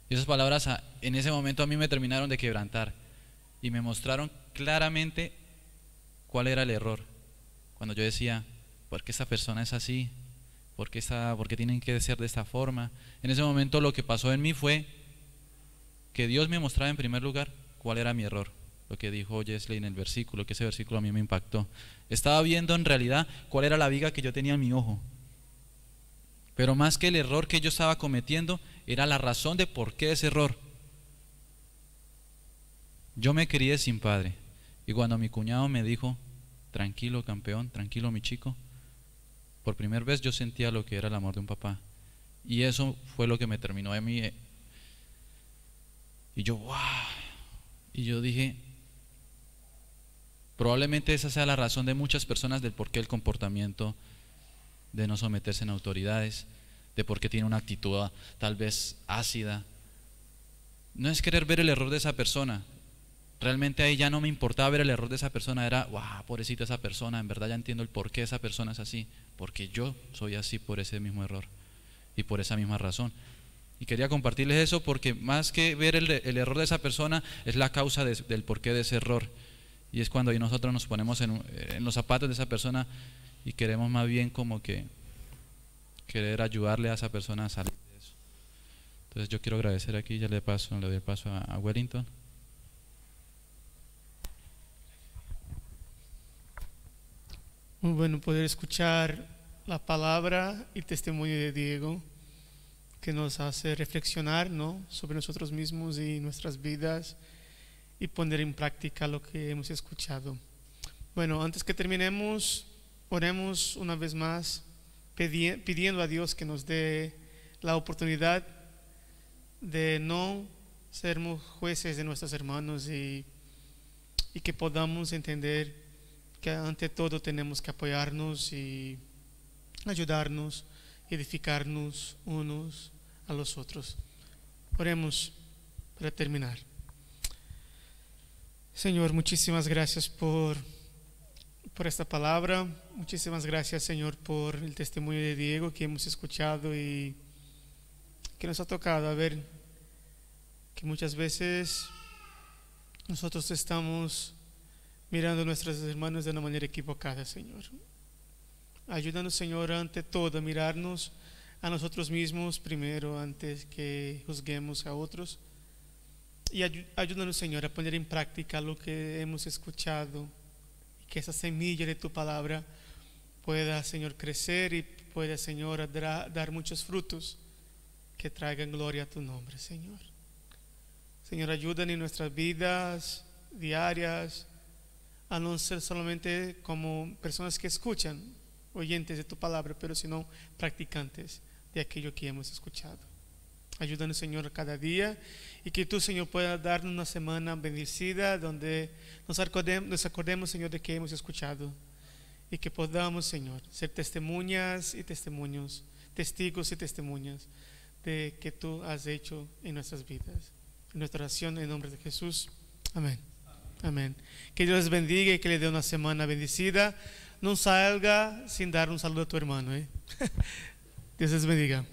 Y esas palabras en ese momento a mí me terminaron de quebrantar y me mostraron claramente cuál era el error. Cuando yo decía, ¿por qué esta persona es así? ¿Por qué tienen que ser de esta forma? En ese momento lo que pasó en mí fue que Dios me mostraba en primer lugar cuál era mi error. Lo que dijo Yesley en el versículo, que ese versículo a mí me impactó. Estaba viendo en realidad cuál era la viga que yo tenía en mi ojo. Pero más que el error que yo estaba cometiendo, era la razón de por qué ese error. Yo me crié sin padre. Y cuando mi cuñado me dijo, tranquilo, campeón, tranquilo, mi chico, por primera vez yo sentía lo que era el amor de un papá. Y eso fue lo que me terminó de mí. Y yo, ¡wow! Y yo dije, probablemente esa sea la razón de muchas personas del por qué el comportamiento de no someterse en autoridades, de por qué tiene una actitud tal vez ácida. No es querer ver el error de esa persona. Realmente ahí ya no me importaba ver el error de esa persona, era, ¡wow! Pobrecita esa persona, en verdad ya entiendo el por qué esa persona es así, porque yo soy así por ese mismo error y por esa misma razón. Y quería compartirles eso porque más que ver el error de esa persona, es la causa del porqué de ese error. Y es cuando nosotros nos ponemos en los zapatos de esa persona y queremos más bien como que querer ayudarle a esa persona a salir de eso. Entonces yo quiero agradecer aquí, ya le doy el paso a Wellington. Muy bueno poder escuchar la palabra y testimonio de Diego, que nos hace reflexionar, ¿no?, sobre nosotros mismos y nuestras vidas y poner en práctica lo que hemos escuchado. Bueno, antes que terminemos, oremos una vez más pidiendo a Dios que nos dé la oportunidad de no sermos jueces de nuestros hermanos y que podamos entender que ante todo tenemos que apoyarnos y ayudarnos, edificarnos unos a los otros. Oremos para terminar. Señor, muchísimas gracias por esta palabra. Muchísimas gracias, Señor, por el testimonio de Diego que hemos escuchado y que nos ha tocado a ver que muchas veces nosotros estamos mirando a nuestros hermanos de una manera equivocada, Señor. Ayúdanos, Señor, ante todo a mirarnos a nosotros mismos primero antes que juzguemos a otros. Y ayúdanos, Señor, a poner en práctica lo que hemos escuchado y que esa semilla de tu palabra pueda, Señor, crecer y pueda, Señor, dar muchos frutos que traigan gloria a tu nombre, Señor. Señor, ayúdanos en nuestras vidas diarias a no ser solamente como personas que escuchan, oyentes de tu palabra, pero sino practicantes de aquello que hemos escuchado. Ayúdanos, Señor, cada día, y que tú, Señor, puedas darnos una semana bendecida donde nos acordemos, Señor, de que hemos escuchado, y que podamos, Señor, ser testemunhas y testimonios, testigos y testimonias de que tú has hecho en nuestras vidas. En nuestra oración, en nombre de Jesús. Amén. Amén. Que Dios les bendiga y que le dé una semana bendecida. No salga sin dar un saludo a tu hermano. Dios les bendiga.